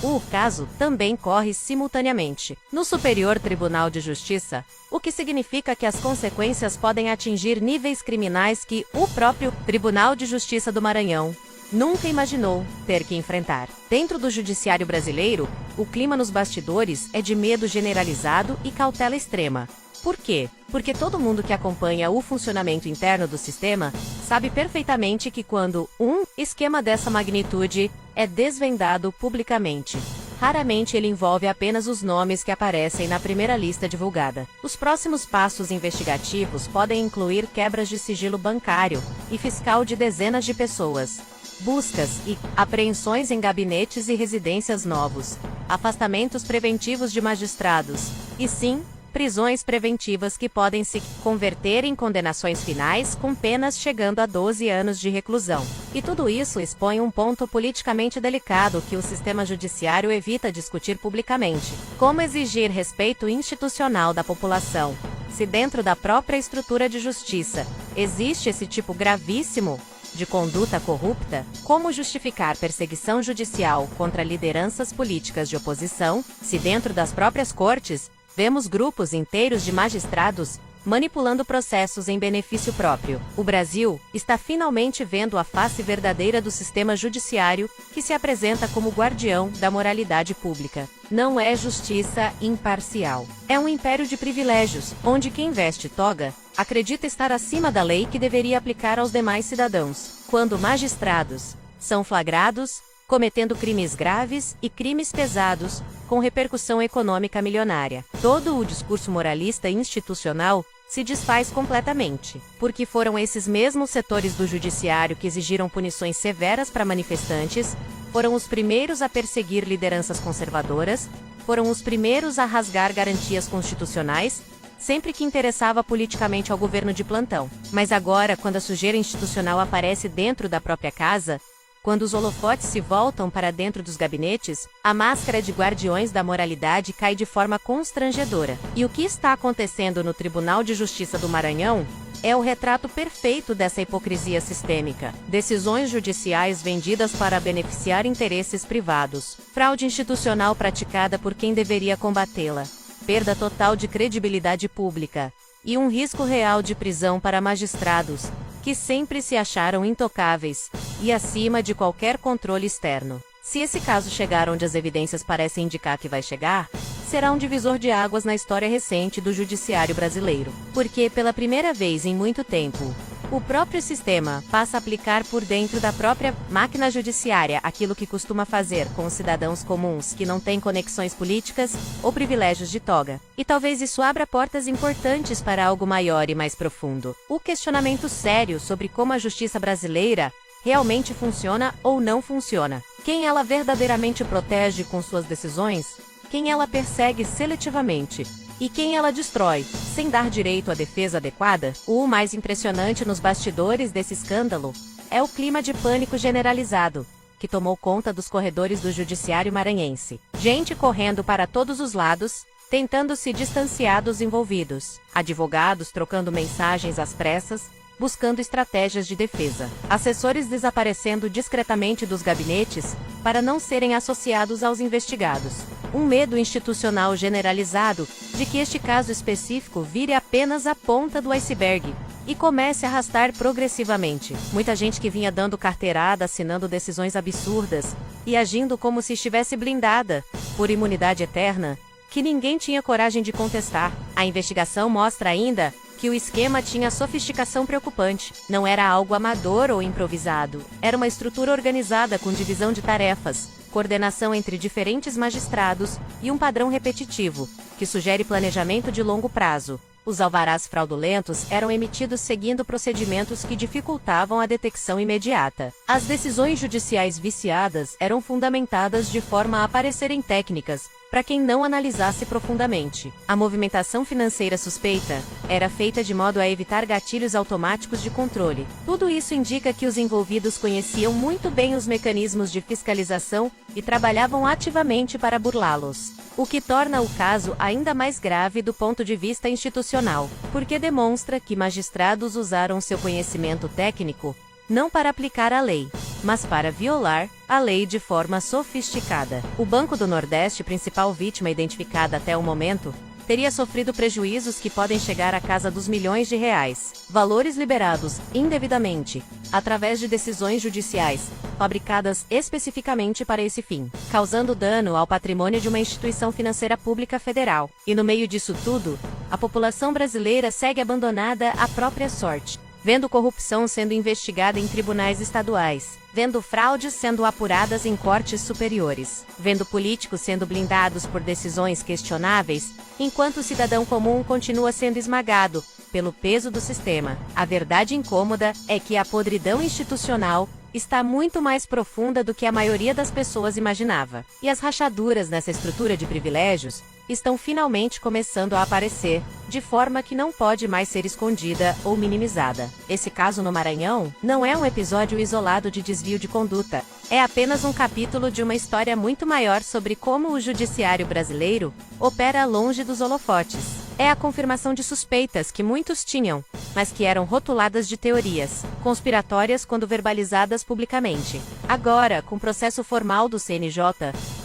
O caso também corre simultaneamente no Superior Tribunal de Justiça, o que significa que as consequências podem atingir níveis criminais que o próprio Tribunal de Justiça do Maranhão nunca imaginou ter que enfrentar. Dentro do judiciário brasileiro, o clima nos bastidores é de medo generalizado e cautela extrema. Por quê? Porque todo mundo que acompanha o funcionamento interno do sistema sabe perfeitamente que quando um esquema dessa magnitude é desvendado publicamente, raramente ele envolve apenas os nomes que aparecem na primeira lista divulgada. Os próximos passos investigativos podem incluir quebras de sigilo bancário e fiscal de dezenas de pessoas, buscas e apreensões em gabinetes e residências novos, afastamentos preventivos de magistrados, e sim, prisões preventivas que podem se converter em condenações finais com penas chegando a 12 anos de reclusão. E tudo isso expõe um ponto politicamente delicado que o sistema judiciário evita discutir publicamente. Como exigir respeito institucional da população, se dentro da própria estrutura de justiça existe esse tipo gravíssimo de conduta corrupta? Como justificar perseguição judicial contra lideranças políticas de oposição, se dentro das próprias cortes vemos grupos inteiros de magistrados manipulando processos em benefício próprio? O Brasil está finalmente vendo a face verdadeira do sistema judiciário, que se apresenta como guardião da moralidade pública. Não é justiça imparcial. É um império de privilégios, onde quem veste toga acredita estar acima da lei que deveria aplicar aos demais cidadãos. Quando magistrados são flagrados cometendo crimes graves e crimes pesados, com repercussão econômica milionária, todo o discurso moralista institucional se desfaz completamente, porque foram esses mesmos setores do judiciário que exigiram punições severas para manifestantes, foram os primeiros a perseguir lideranças conservadoras, foram os primeiros a rasgar garantias constitucionais, sempre que interessava politicamente ao governo de plantão. Mas agora, quando a sujeira institucional aparece dentro da própria casa, quando os holofotes se voltam para dentro dos gabinetes, a máscara de guardiões da moralidade cai de forma constrangedora. E o que está acontecendo no Tribunal de Justiça do Maranhão é o retrato perfeito dessa hipocrisia sistêmica. Decisões judiciais vendidas para beneficiar interesses privados, fraude institucional praticada por quem deveria combatê-la, perda total de credibilidade pública e um risco real de prisão para magistrados que sempre se acharam intocáveis e acima de qualquer controle externo. Se esse caso chegar onde as evidências parecem indicar que vai chegar, será um divisor de águas na história recente do judiciário brasileiro. Porque, pela primeira vez em muito tempo, o próprio sistema passa a aplicar por dentro da própria máquina judiciária aquilo que costuma fazer com os cidadãos comuns que não têm conexões políticas ou privilégios de toga. E talvez isso abra portas importantes para algo maior e mais profundo. O questionamento sério sobre como a justiça brasileira realmente funciona ou não funciona. Quem ela verdadeiramente protege com suas decisões? Quem ela persegue seletivamente? E quem ela destrói, sem dar direito à defesa adequada? O mais impressionante nos bastidores desse escândalo é o clima de pânico generalizado, que tomou conta dos corredores do judiciário maranhense. Gente correndo para todos os lados, tentando se distanciar dos envolvidos. Advogados trocando mensagens às pressas, buscando estratégias de defesa. Assessores desaparecendo discretamente dos gabinetes para não serem associados aos investigados. Um medo institucional generalizado de que este caso específico vire apenas a ponta do iceberg e comece a arrastar progressivamente. Muita gente que vinha dando carteirada, assinando decisões absurdas e agindo como se estivesse blindada por imunidade eterna, que ninguém tinha coragem de contestar. A investigação mostra ainda que o esquema tinha sofisticação preocupante. Não era algo amador ou improvisado. Era uma estrutura organizada com divisão de tarefas, coordenação entre diferentes magistrados e um padrão repetitivo, que sugere planejamento de longo prazo. Os alvarás fraudulentos eram emitidos seguindo procedimentos que dificultavam a detecção imediata. As decisões judiciais viciadas eram fundamentadas de forma a parecerem técnicas, para quem não analisasse profundamente. A movimentação financeira suspeita era feita de modo a evitar gatilhos automáticos de controle. Tudo isso indica que os envolvidos conheciam muito bem os mecanismos de fiscalização e trabalhavam ativamente para burlá-los. O que torna o caso ainda mais grave do ponto de vista institucional, porque demonstra que magistrados usaram seu conhecimento técnico não para aplicar a lei, mas para violar a lei de forma sofisticada. O Banco do Nordeste, principal vítima identificada até o momento, teria sofrido prejuízos que podem chegar à casa dos milhões de reais. Valores liberados indevidamente, através de decisões judiciais, fabricadas especificamente para esse fim, causando dano ao patrimônio de uma instituição financeira pública federal. E no meio disso tudo, a população brasileira segue abandonada à própria sorte, vendo corrupção sendo investigada em tribunais estaduais, vendo fraudes sendo apuradas em cortes superiores, vendo políticos sendo blindados por decisões questionáveis, enquanto o cidadão comum continua sendo esmagado pelo peso do sistema. A verdade incômoda é que a podridão institucional está muito mais profunda do que a maioria das pessoas imaginava. E as rachaduras nessa estrutura de privilégios estão finalmente começando a aparecer, de forma que não pode mais ser escondida ou minimizada. Esse caso no Maranhão não é um episódio isolado de desvio de conduta. É apenas um capítulo de uma história muito maior sobre como o judiciário brasileiro opera longe dos holofotes. É a confirmação de suspeitas que muitos tinham, mas que eram rotuladas de teorias conspiratórias quando verbalizadas publicamente. Agora, com processo formal do CNJ,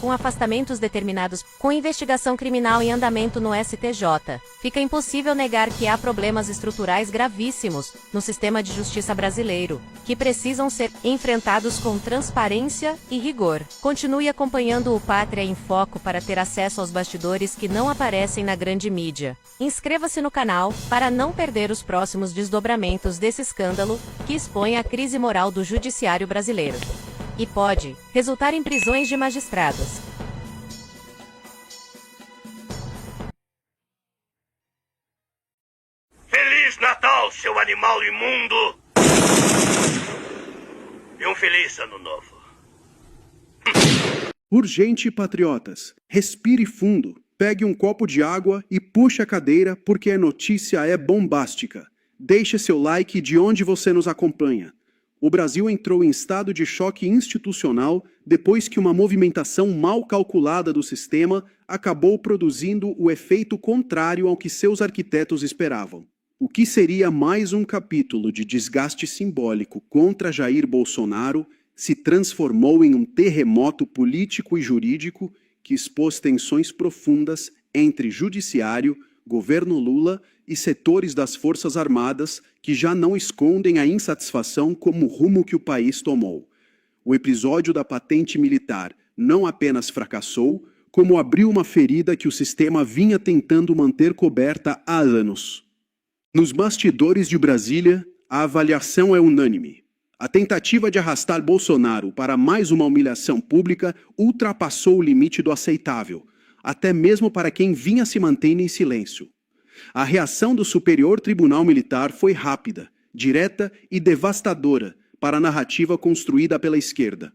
com afastamentos determinados, com investigação criminal em andamento no STJ, fica impossível negar que há problemas estruturais gravíssimos no sistema de justiça brasileiro, que precisam ser enfrentados com transparência e rigor. Continue acompanhando o Pátria em Foco para ter acesso aos bastidores que não aparecem na grande mídia. Inscreva-se no canal para não perder os próximos desdobramentos desse escândalo que expõe a crise moral do judiciário brasileiro. E pode resultar em prisões de magistrados. Feliz Natal, seu animal imundo! E um feliz ano novo. Urgente, patriotas. Respire fundo. Pegue um copo de água e puxe a cadeira porque a notícia é bombástica. Deixe seu like de onde você nos acompanha. O Brasil entrou em estado de choque institucional depois que uma movimentação mal calculada do sistema acabou produzindo o efeito contrário ao que seus arquitetos esperavam. O que seria mais um capítulo de desgaste simbólico contra Jair Bolsonaro se transformou em um terremoto político e jurídico que expôs tensões profundas entre judiciário, governo Lula e setores das Forças Armadas que já não escondem a insatisfação com o rumo que o país tomou. O episódio da patente militar não apenas fracassou, como abriu uma ferida que o sistema vinha tentando manter coberta há anos. Nos bastidores de Brasília, a avaliação é unânime. A tentativa de arrastar Bolsonaro para mais uma humilhação pública ultrapassou o limite do aceitável, até mesmo para quem vinha se mantendo em silêncio. A reação do Superior Tribunal Militar foi rápida, direta e devastadora para a narrativa construída pela esquerda.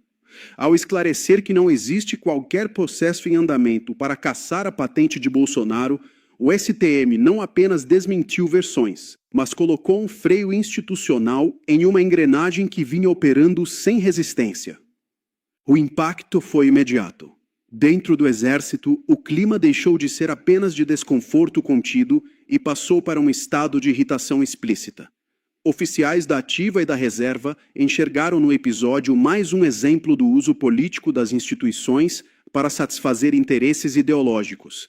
Ao esclarecer que não existe qualquer processo em andamento para cassar a patente de Bolsonaro, o STM não apenas desmentiu versões, mas colocou um freio institucional em uma engrenagem que vinha operando sem resistência. O impacto foi imediato. Dentro do Exército, o clima deixou de ser apenas de desconforto contido e passou para um estado de irritação explícita. Oficiais da ativa e da reserva enxergaram no episódio mais um exemplo do uso político das instituições para satisfazer interesses ideológicos.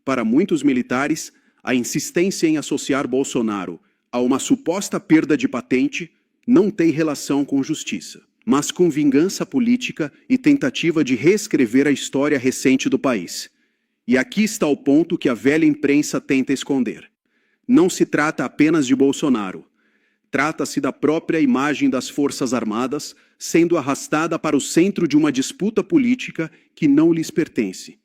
Para muitos militares, a insistência em associar Bolsonaro a uma suposta perda de patente não tem relação com justiça, mas com vingança política e tentativa de reescrever a história recente do país. E aqui está o ponto que a velha imprensa tenta esconder. Não se trata apenas de Bolsonaro. Trata-se da própria imagem das Forças Armadas sendo arrastada para o centro de uma disputa política que não lhes pertence.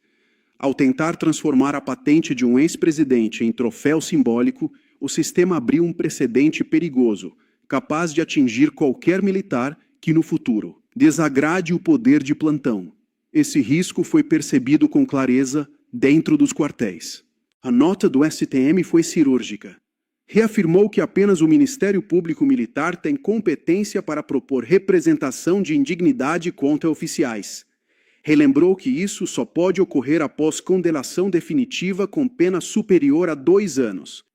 Ao tentar transformar a patente de um ex-presidente em troféu simbólico, o sistema abriu um precedente perigoso, capaz de atingir qualquer militar que, no futuro, desagrade o poder de plantão. Esse risco foi percebido com clareza dentro dos quartéis. A nota do STM foi cirúrgica. Reafirmou que apenas o Ministério Público Militar tem competência para propor representação de indignidade contra oficiais. Relembrou que isso só pode ocorrer após condenação definitiva com pena superior a 2 anos.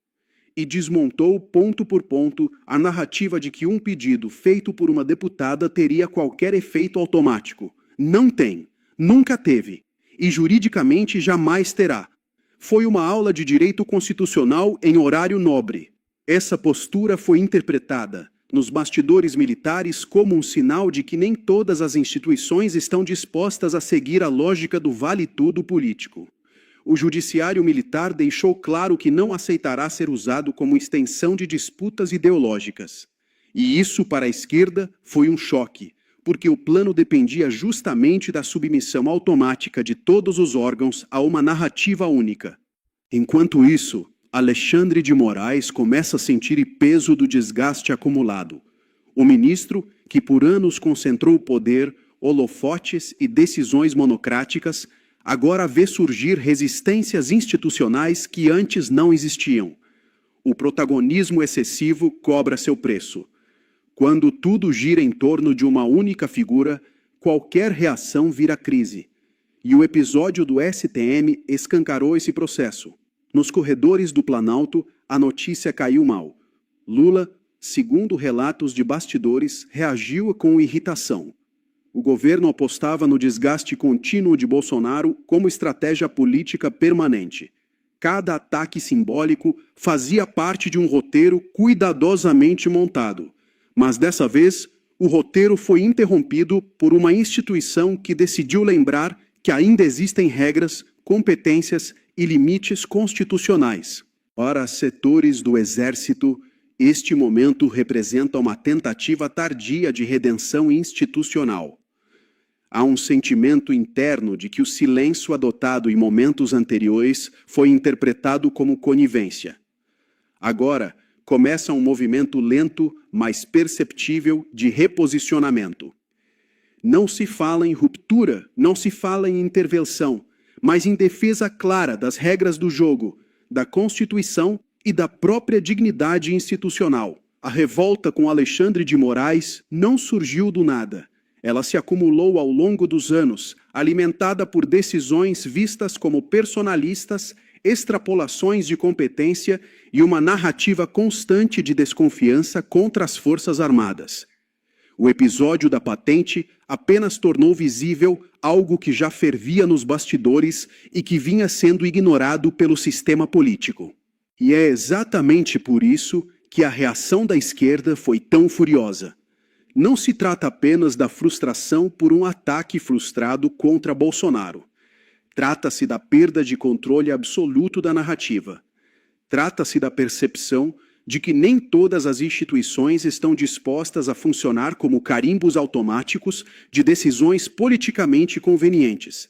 E desmontou, ponto por ponto, a narrativa de que um pedido feito por uma deputada teria qualquer efeito automático. Não tem, nunca teve, e juridicamente jamais terá. Foi uma aula de direito constitucional em horário nobre. Essa postura foi interpretada, nos bastidores militares, como um sinal de que nem todas as instituições estão dispostas a seguir a lógica do vale-tudo político. O judiciário militar deixou claro que não aceitará ser usado como extensão de disputas ideológicas. E isso, para a esquerda, foi um choque, porque o plano dependia justamente da submissão automática de todos os órgãos a uma narrativa única. Enquanto isso, Alexandre de Moraes começa a sentir o peso do desgaste acumulado. O ministro, que por anos concentrou poder, holofotes e decisões monocráticas, agora vê surgir resistências institucionais que antes não existiam. O protagonismo excessivo cobra seu preço. Quando tudo gira em torno de uma única figura, qualquer reação vira crise. E o episódio do STM escancarou esse processo. Nos corredores do Planalto, a notícia caiu mal. Lula, segundo relatos de bastidores, reagiu com irritação. O governo apostava no desgaste contínuo de Bolsonaro como estratégia política permanente. Cada ataque simbólico fazia parte de um roteiro cuidadosamente montado. Mas dessa vez, o roteiro foi interrompido por uma instituição que decidiu lembrar que ainda existem regras, competências e limites constitucionais. Para setores do Exército, este momento representa uma tentativa tardia de redenção institucional. Há um sentimento interno de que o silêncio adotado em momentos anteriores foi interpretado como conivência. Agora, começa um movimento lento, mas perceptível, de reposicionamento. Não se fala em ruptura, não se fala em intervenção, mas em defesa clara das regras do jogo, da Constituição e da própria dignidade institucional. A revolta com Alexandre de Moraes não surgiu do nada. Ela se acumulou ao longo dos anos, alimentada por decisões vistas como personalistas, extrapolações de competência e uma narrativa constante de desconfiança contra as Forças Armadas. O episódio da patente apenas tornou visível algo que já fervia nos bastidores e que vinha sendo ignorado pelo sistema político. E é exatamente por isso que a reação da esquerda foi tão furiosa. Não se trata apenas da frustração por um ataque frustrado contra Bolsonaro. Trata-se da perda de controle absoluto da narrativa. Trata-se da percepção de que nem todas as instituições estão dispostas a funcionar como carimbos automáticos de decisões politicamente convenientes.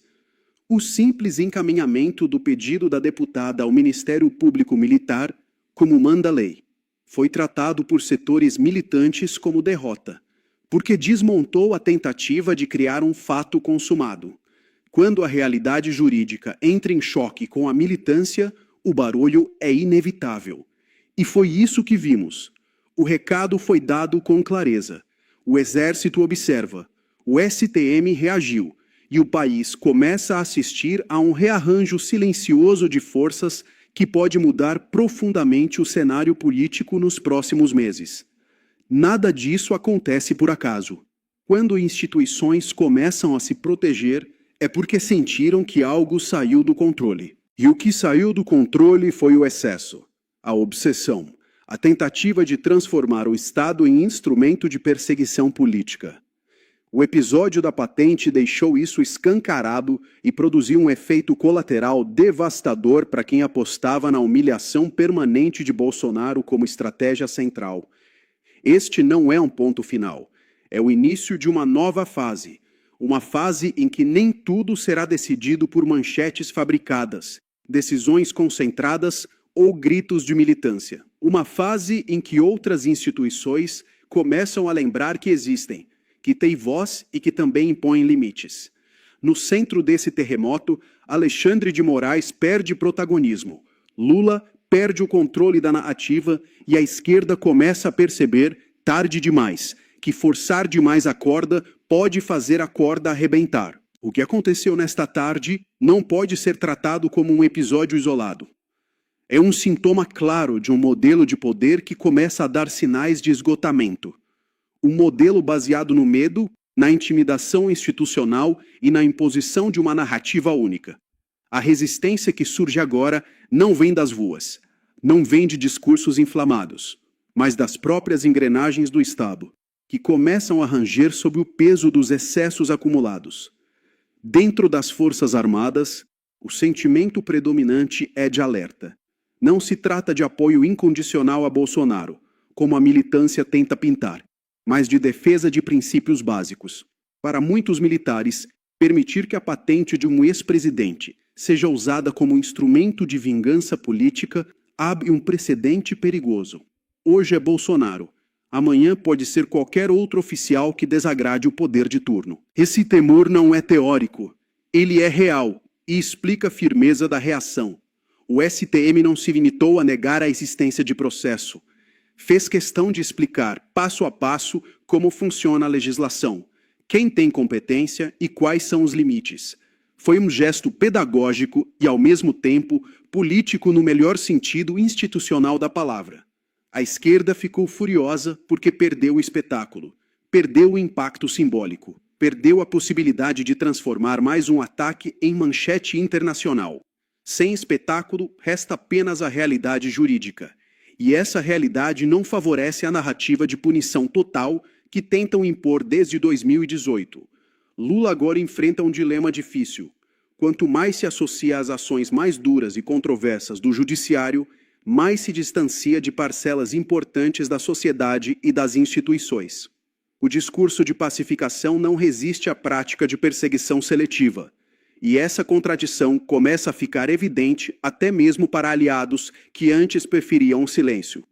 O simples encaminhamento do pedido da deputada ao Ministério Público Militar, como manda a lei, foi tratado por setores militantes como derrota, porque desmontou a tentativa de criar um fato consumado. Quando a realidade jurídica entra em choque com a militância, o barulho é inevitável. E foi isso que vimos. O recado foi dado com clareza. O Exército observa, o STM reagiu, e o país começa a assistir a um rearranjo silencioso de forças que pode mudar profundamente o cenário político nos próximos meses. Nada disso acontece por acaso. Quando instituições começam a se proteger, é porque sentiram que algo saiu do controle. E o que saiu do controle foi o excesso, a obsessão, a tentativa de transformar o Estado em instrumento de perseguição política. O episódio da patente deixou isso escancarado e produziu um efeito colateral devastador para quem apostava na humilhação permanente de Bolsonaro como estratégia central. Este não é um ponto final. É o início de uma nova fase. Uma fase em que nem tudo será decidido por manchetes fabricadas, decisões concentradas ou gritos de militância. Uma fase em que outras instituições começam a lembrar que existem, que têm voz e que também impõem limites. No centro desse terremoto, Alexandre de Moraes perde protagonismo, Lula perde o controle da narrativa e a esquerda começa a perceber, tarde demais, que forçar demais a corda pode fazer a corda arrebentar. O que aconteceu nesta tarde não pode ser tratado como um episódio isolado. É um sintoma claro de um modelo de poder que começa a dar sinais de esgotamento. Um modelo baseado no medo, na intimidação institucional e na imposição de uma narrativa única. A resistência que surge agora não vem das ruas, não vem de discursos inflamados, mas das próprias engrenagens do Estado, que começam a ranger sob o peso dos excessos acumulados. Dentro das Forças Armadas, o sentimento predominante é de alerta. Não se trata de apoio incondicional a Bolsonaro, como a militância tenta pintar, mas de defesa de princípios básicos. Para muitos militares, permitir que a patente de um ex-presidente seja usada como instrumento de vingança política abre um precedente perigoso. Hoje é Bolsonaro. Amanhã pode ser qualquer outro oficial que desagrade o poder de turno. Esse temor não é teórico. Ele é real e explica a firmeza da reação. O STM não se limitou a negar a existência de processo. Fez questão de explicar, passo a passo, como funciona a legislação, quem tem competência e quais são os limites. Foi um gesto pedagógico e, ao mesmo tempo, político no melhor sentido institucional da palavra. A esquerda ficou furiosa porque perdeu o espetáculo, perdeu o impacto simbólico, perdeu a possibilidade de transformar mais um ataque em manchete internacional. Sem espetáculo, resta apenas a realidade jurídica. E essa realidade não favorece a narrativa de punição total que tentam impor desde 2018. Lula agora enfrenta um dilema difícil. Quanto mais se associa às ações mais duras e controversas do judiciário, mais se distancia de parcelas importantes da sociedade e das instituições. O discurso de pacificação não resiste à prática de perseguição seletiva. E essa contradição começa a ficar evidente até mesmo para aliados que antes preferiam o silêncio.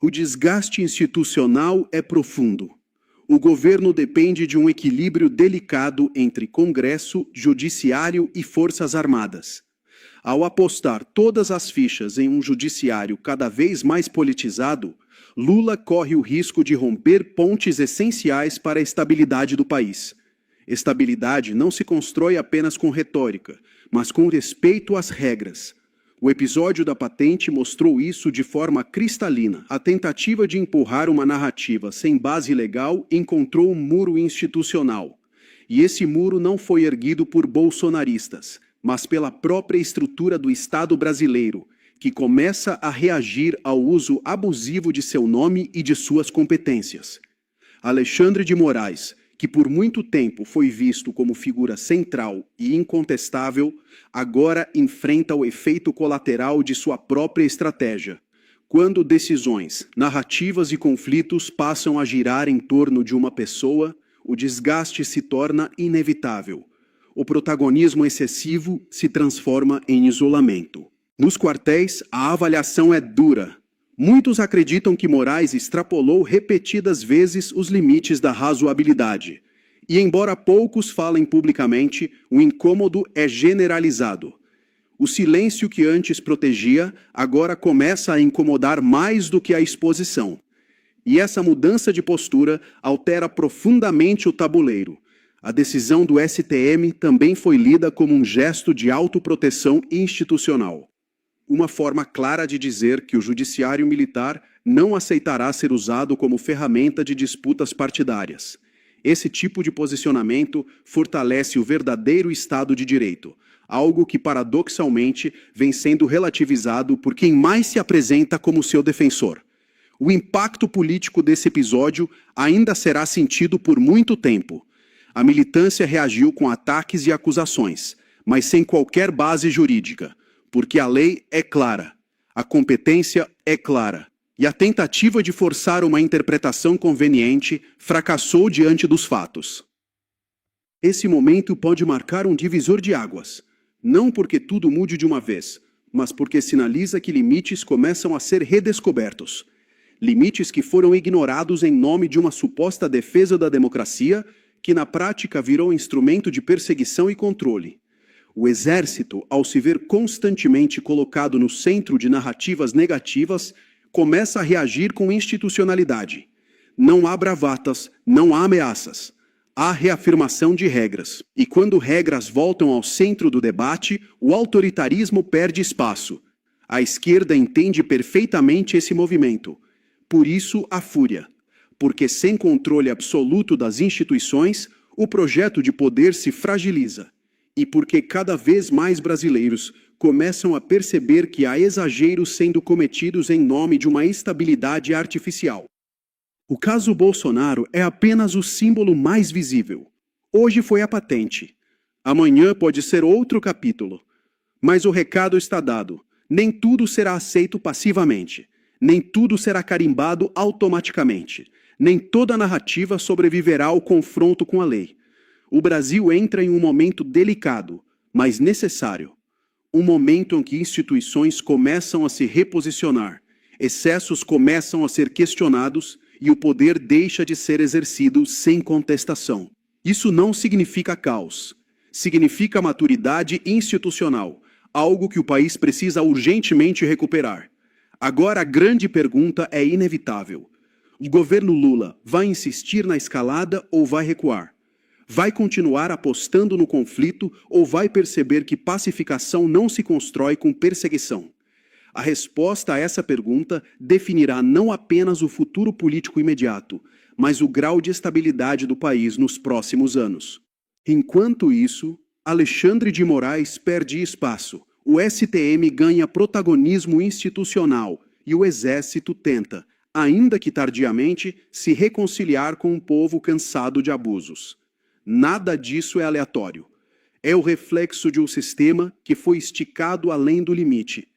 O desgaste institucional é profundo. O governo depende de um equilíbrio delicado entre Congresso, Judiciário e Forças Armadas. Ao apostar todas as fichas em um judiciário cada vez mais politizado, Lula corre o risco de romper pontes essenciais para a estabilidade do país. Estabilidade não se constrói apenas com retórica, mas com respeito às regras. O episódio da patente mostrou isso de forma cristalina. A tentativa de empurrar uma narrativa sem base legal encontrou um muro institucional. E esse muro não foi erguido por bolsonaristas, mas pela própria estrutura do Estado brasileiro, que começa a reagir ao uso abusivo de seu nome e de suas competências. Alexandre de Moraes, que por muito tempo foi visto como figura central e incontestável, agora enfrenta o efeito colateral de sua própria estratégia. Quando decisões, narrativas e conflitos passam a girar em torno de uma pessoa, o desgaste se torna inevitável. O protagonismo excessivo se transforma em isolamento. Nos quartéis, a avaliação é dura. Muitos acreditam que Moraes extrapolou repetidas vezes os limites da razoabilidade. E embora poucos falem publicamente, o incômodo é generalizado. O silêncio que antes protegia, agora começa a incomodar mais do que a exposição. E essa mudança de postura altera profundamente o tabuleiro. A decisão do STM também foi lida como um gesto de autoproteção institucional. Uma forma clara de dizer que o judiciário militar não aceitará ser usado como ferramenta de disputas partidárias. Esse tipo de posicionamento fortalece o verdadeiro Estado de Direito, algo que paradoxalmente vem sendo relativizado por quem mais se apresenta como seu defensor. O impacto político desse episódio ainda será sentido por muito tempo. A militância reagiu com ataques e acusações, mas sem qualquer base jurídica, porque a lei é clara, a competência é clara, e a tentativa de forçar uma interpretação conveniente fracassou diante dos fatos. Esse momento pode marcar um divisor de águas, não porque tudo mude de uma vez, mas porque sinaliza que limites começam a ser redescobertos. Limites que foram ignorados em nome de uma suposta defesa da democracia, que na prática virou instrumento de perseguição e controle. O exército, ao se ver constantemente colocado no centro de narrativas negativas, começa a reagir com institucionalidade. Não há bravatas, não há ameaças. Há reafirmação de regras. E quando regras voltam ao centro do debate, o autoritarismo perde espaço. A esquerda entende perfeitamente esse movimento. Por isso, a fúria. Porque sem controle absoluto das instituições, o projeto de poder se fragiliza. E porque cada vez mais brasileiros começam a perceber que há exageros sendo cometidos em nome de uma estabilidade artificial. O caso Bolsonaro é apenas o símbolo mais visível. Hoje foi a patente. Amanhã pode ser outro capítulo. Mas o recado está dado. Nem tudo será aceito passivamente. Nem tudo será carimbado automaticamente. Nem toda narrativa sobreviverá ao confronto com a lei. O Brasil entra em um momento delicado, mas necessário. Um momento em que instituições começam a se reposicionar, excessos começam a ser questionados e o poder deixa de ser exercido sem contestação. Isso não significa caos. Significa maturidade institucional, algo que o país precisa urgentemente recuperar. Agora a grande pergunta é inevitável. O governo Lula vai insistir na escalada ou vai recuar? Vai continuar apostando no conflito ou vai perceber que pacificação não se constrói com perseguição? A resposta a essa pergunta definirá não apenas o futuro político imediato, mas o grau de estabilidade do país nos próximos anos. Enquanto isso, Alexandre de Moraes perde espaço, o STM ganha protagonismo institucional e o Exército tenta, ainda que tardiamente, se reconciliar com um povo cansado de abusos. Nada disso é aleatório. É o reflexo de um sistema que foi esticado além do limite.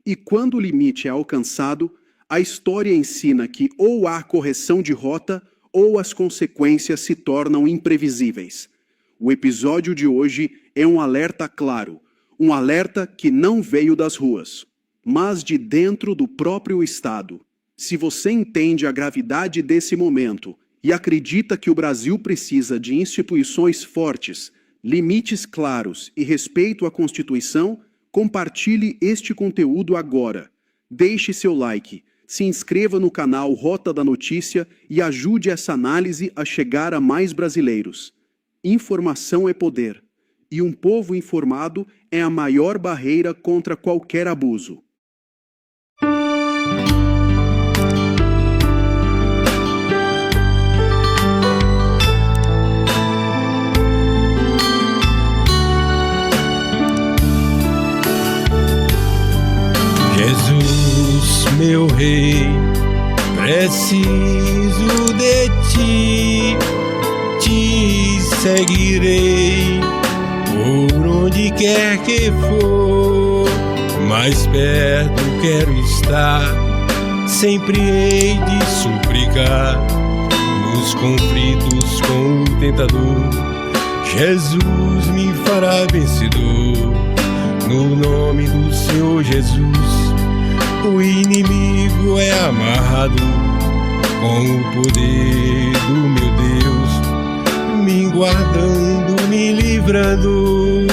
E quando o limite é alcançado, a história ensina que ou há correção de rota ou as consequências se tornam imprevisíveis. O episódio de hoje é um alerta claro, um alerta que não veio das ruas, mas de dentro do próprio Estado. Se você entende a gravidade desse momento e acredita que o Brasil precisa de instituições fortes, limites claros e respeito à Constituição, compartilhe este conteúdo agora. Deixe seu like, se inscreva no canal Rota da Notícia e ajude essa análise a chegar a mais brasileiros. Informação é poder, e um povo informado é a maior barreira contra qualquer abuso. Jesus, meu Rei, preciso de ti, te seguirei por onde quer que for, mais perto quero estar, sempre hei de suplicar, nos conflitos com o tentador, Jesus me fará vencedor, no nome do Senhor Jesus. O inimigo é amarrado com o poder do meu Deus, me guardando, me livrando.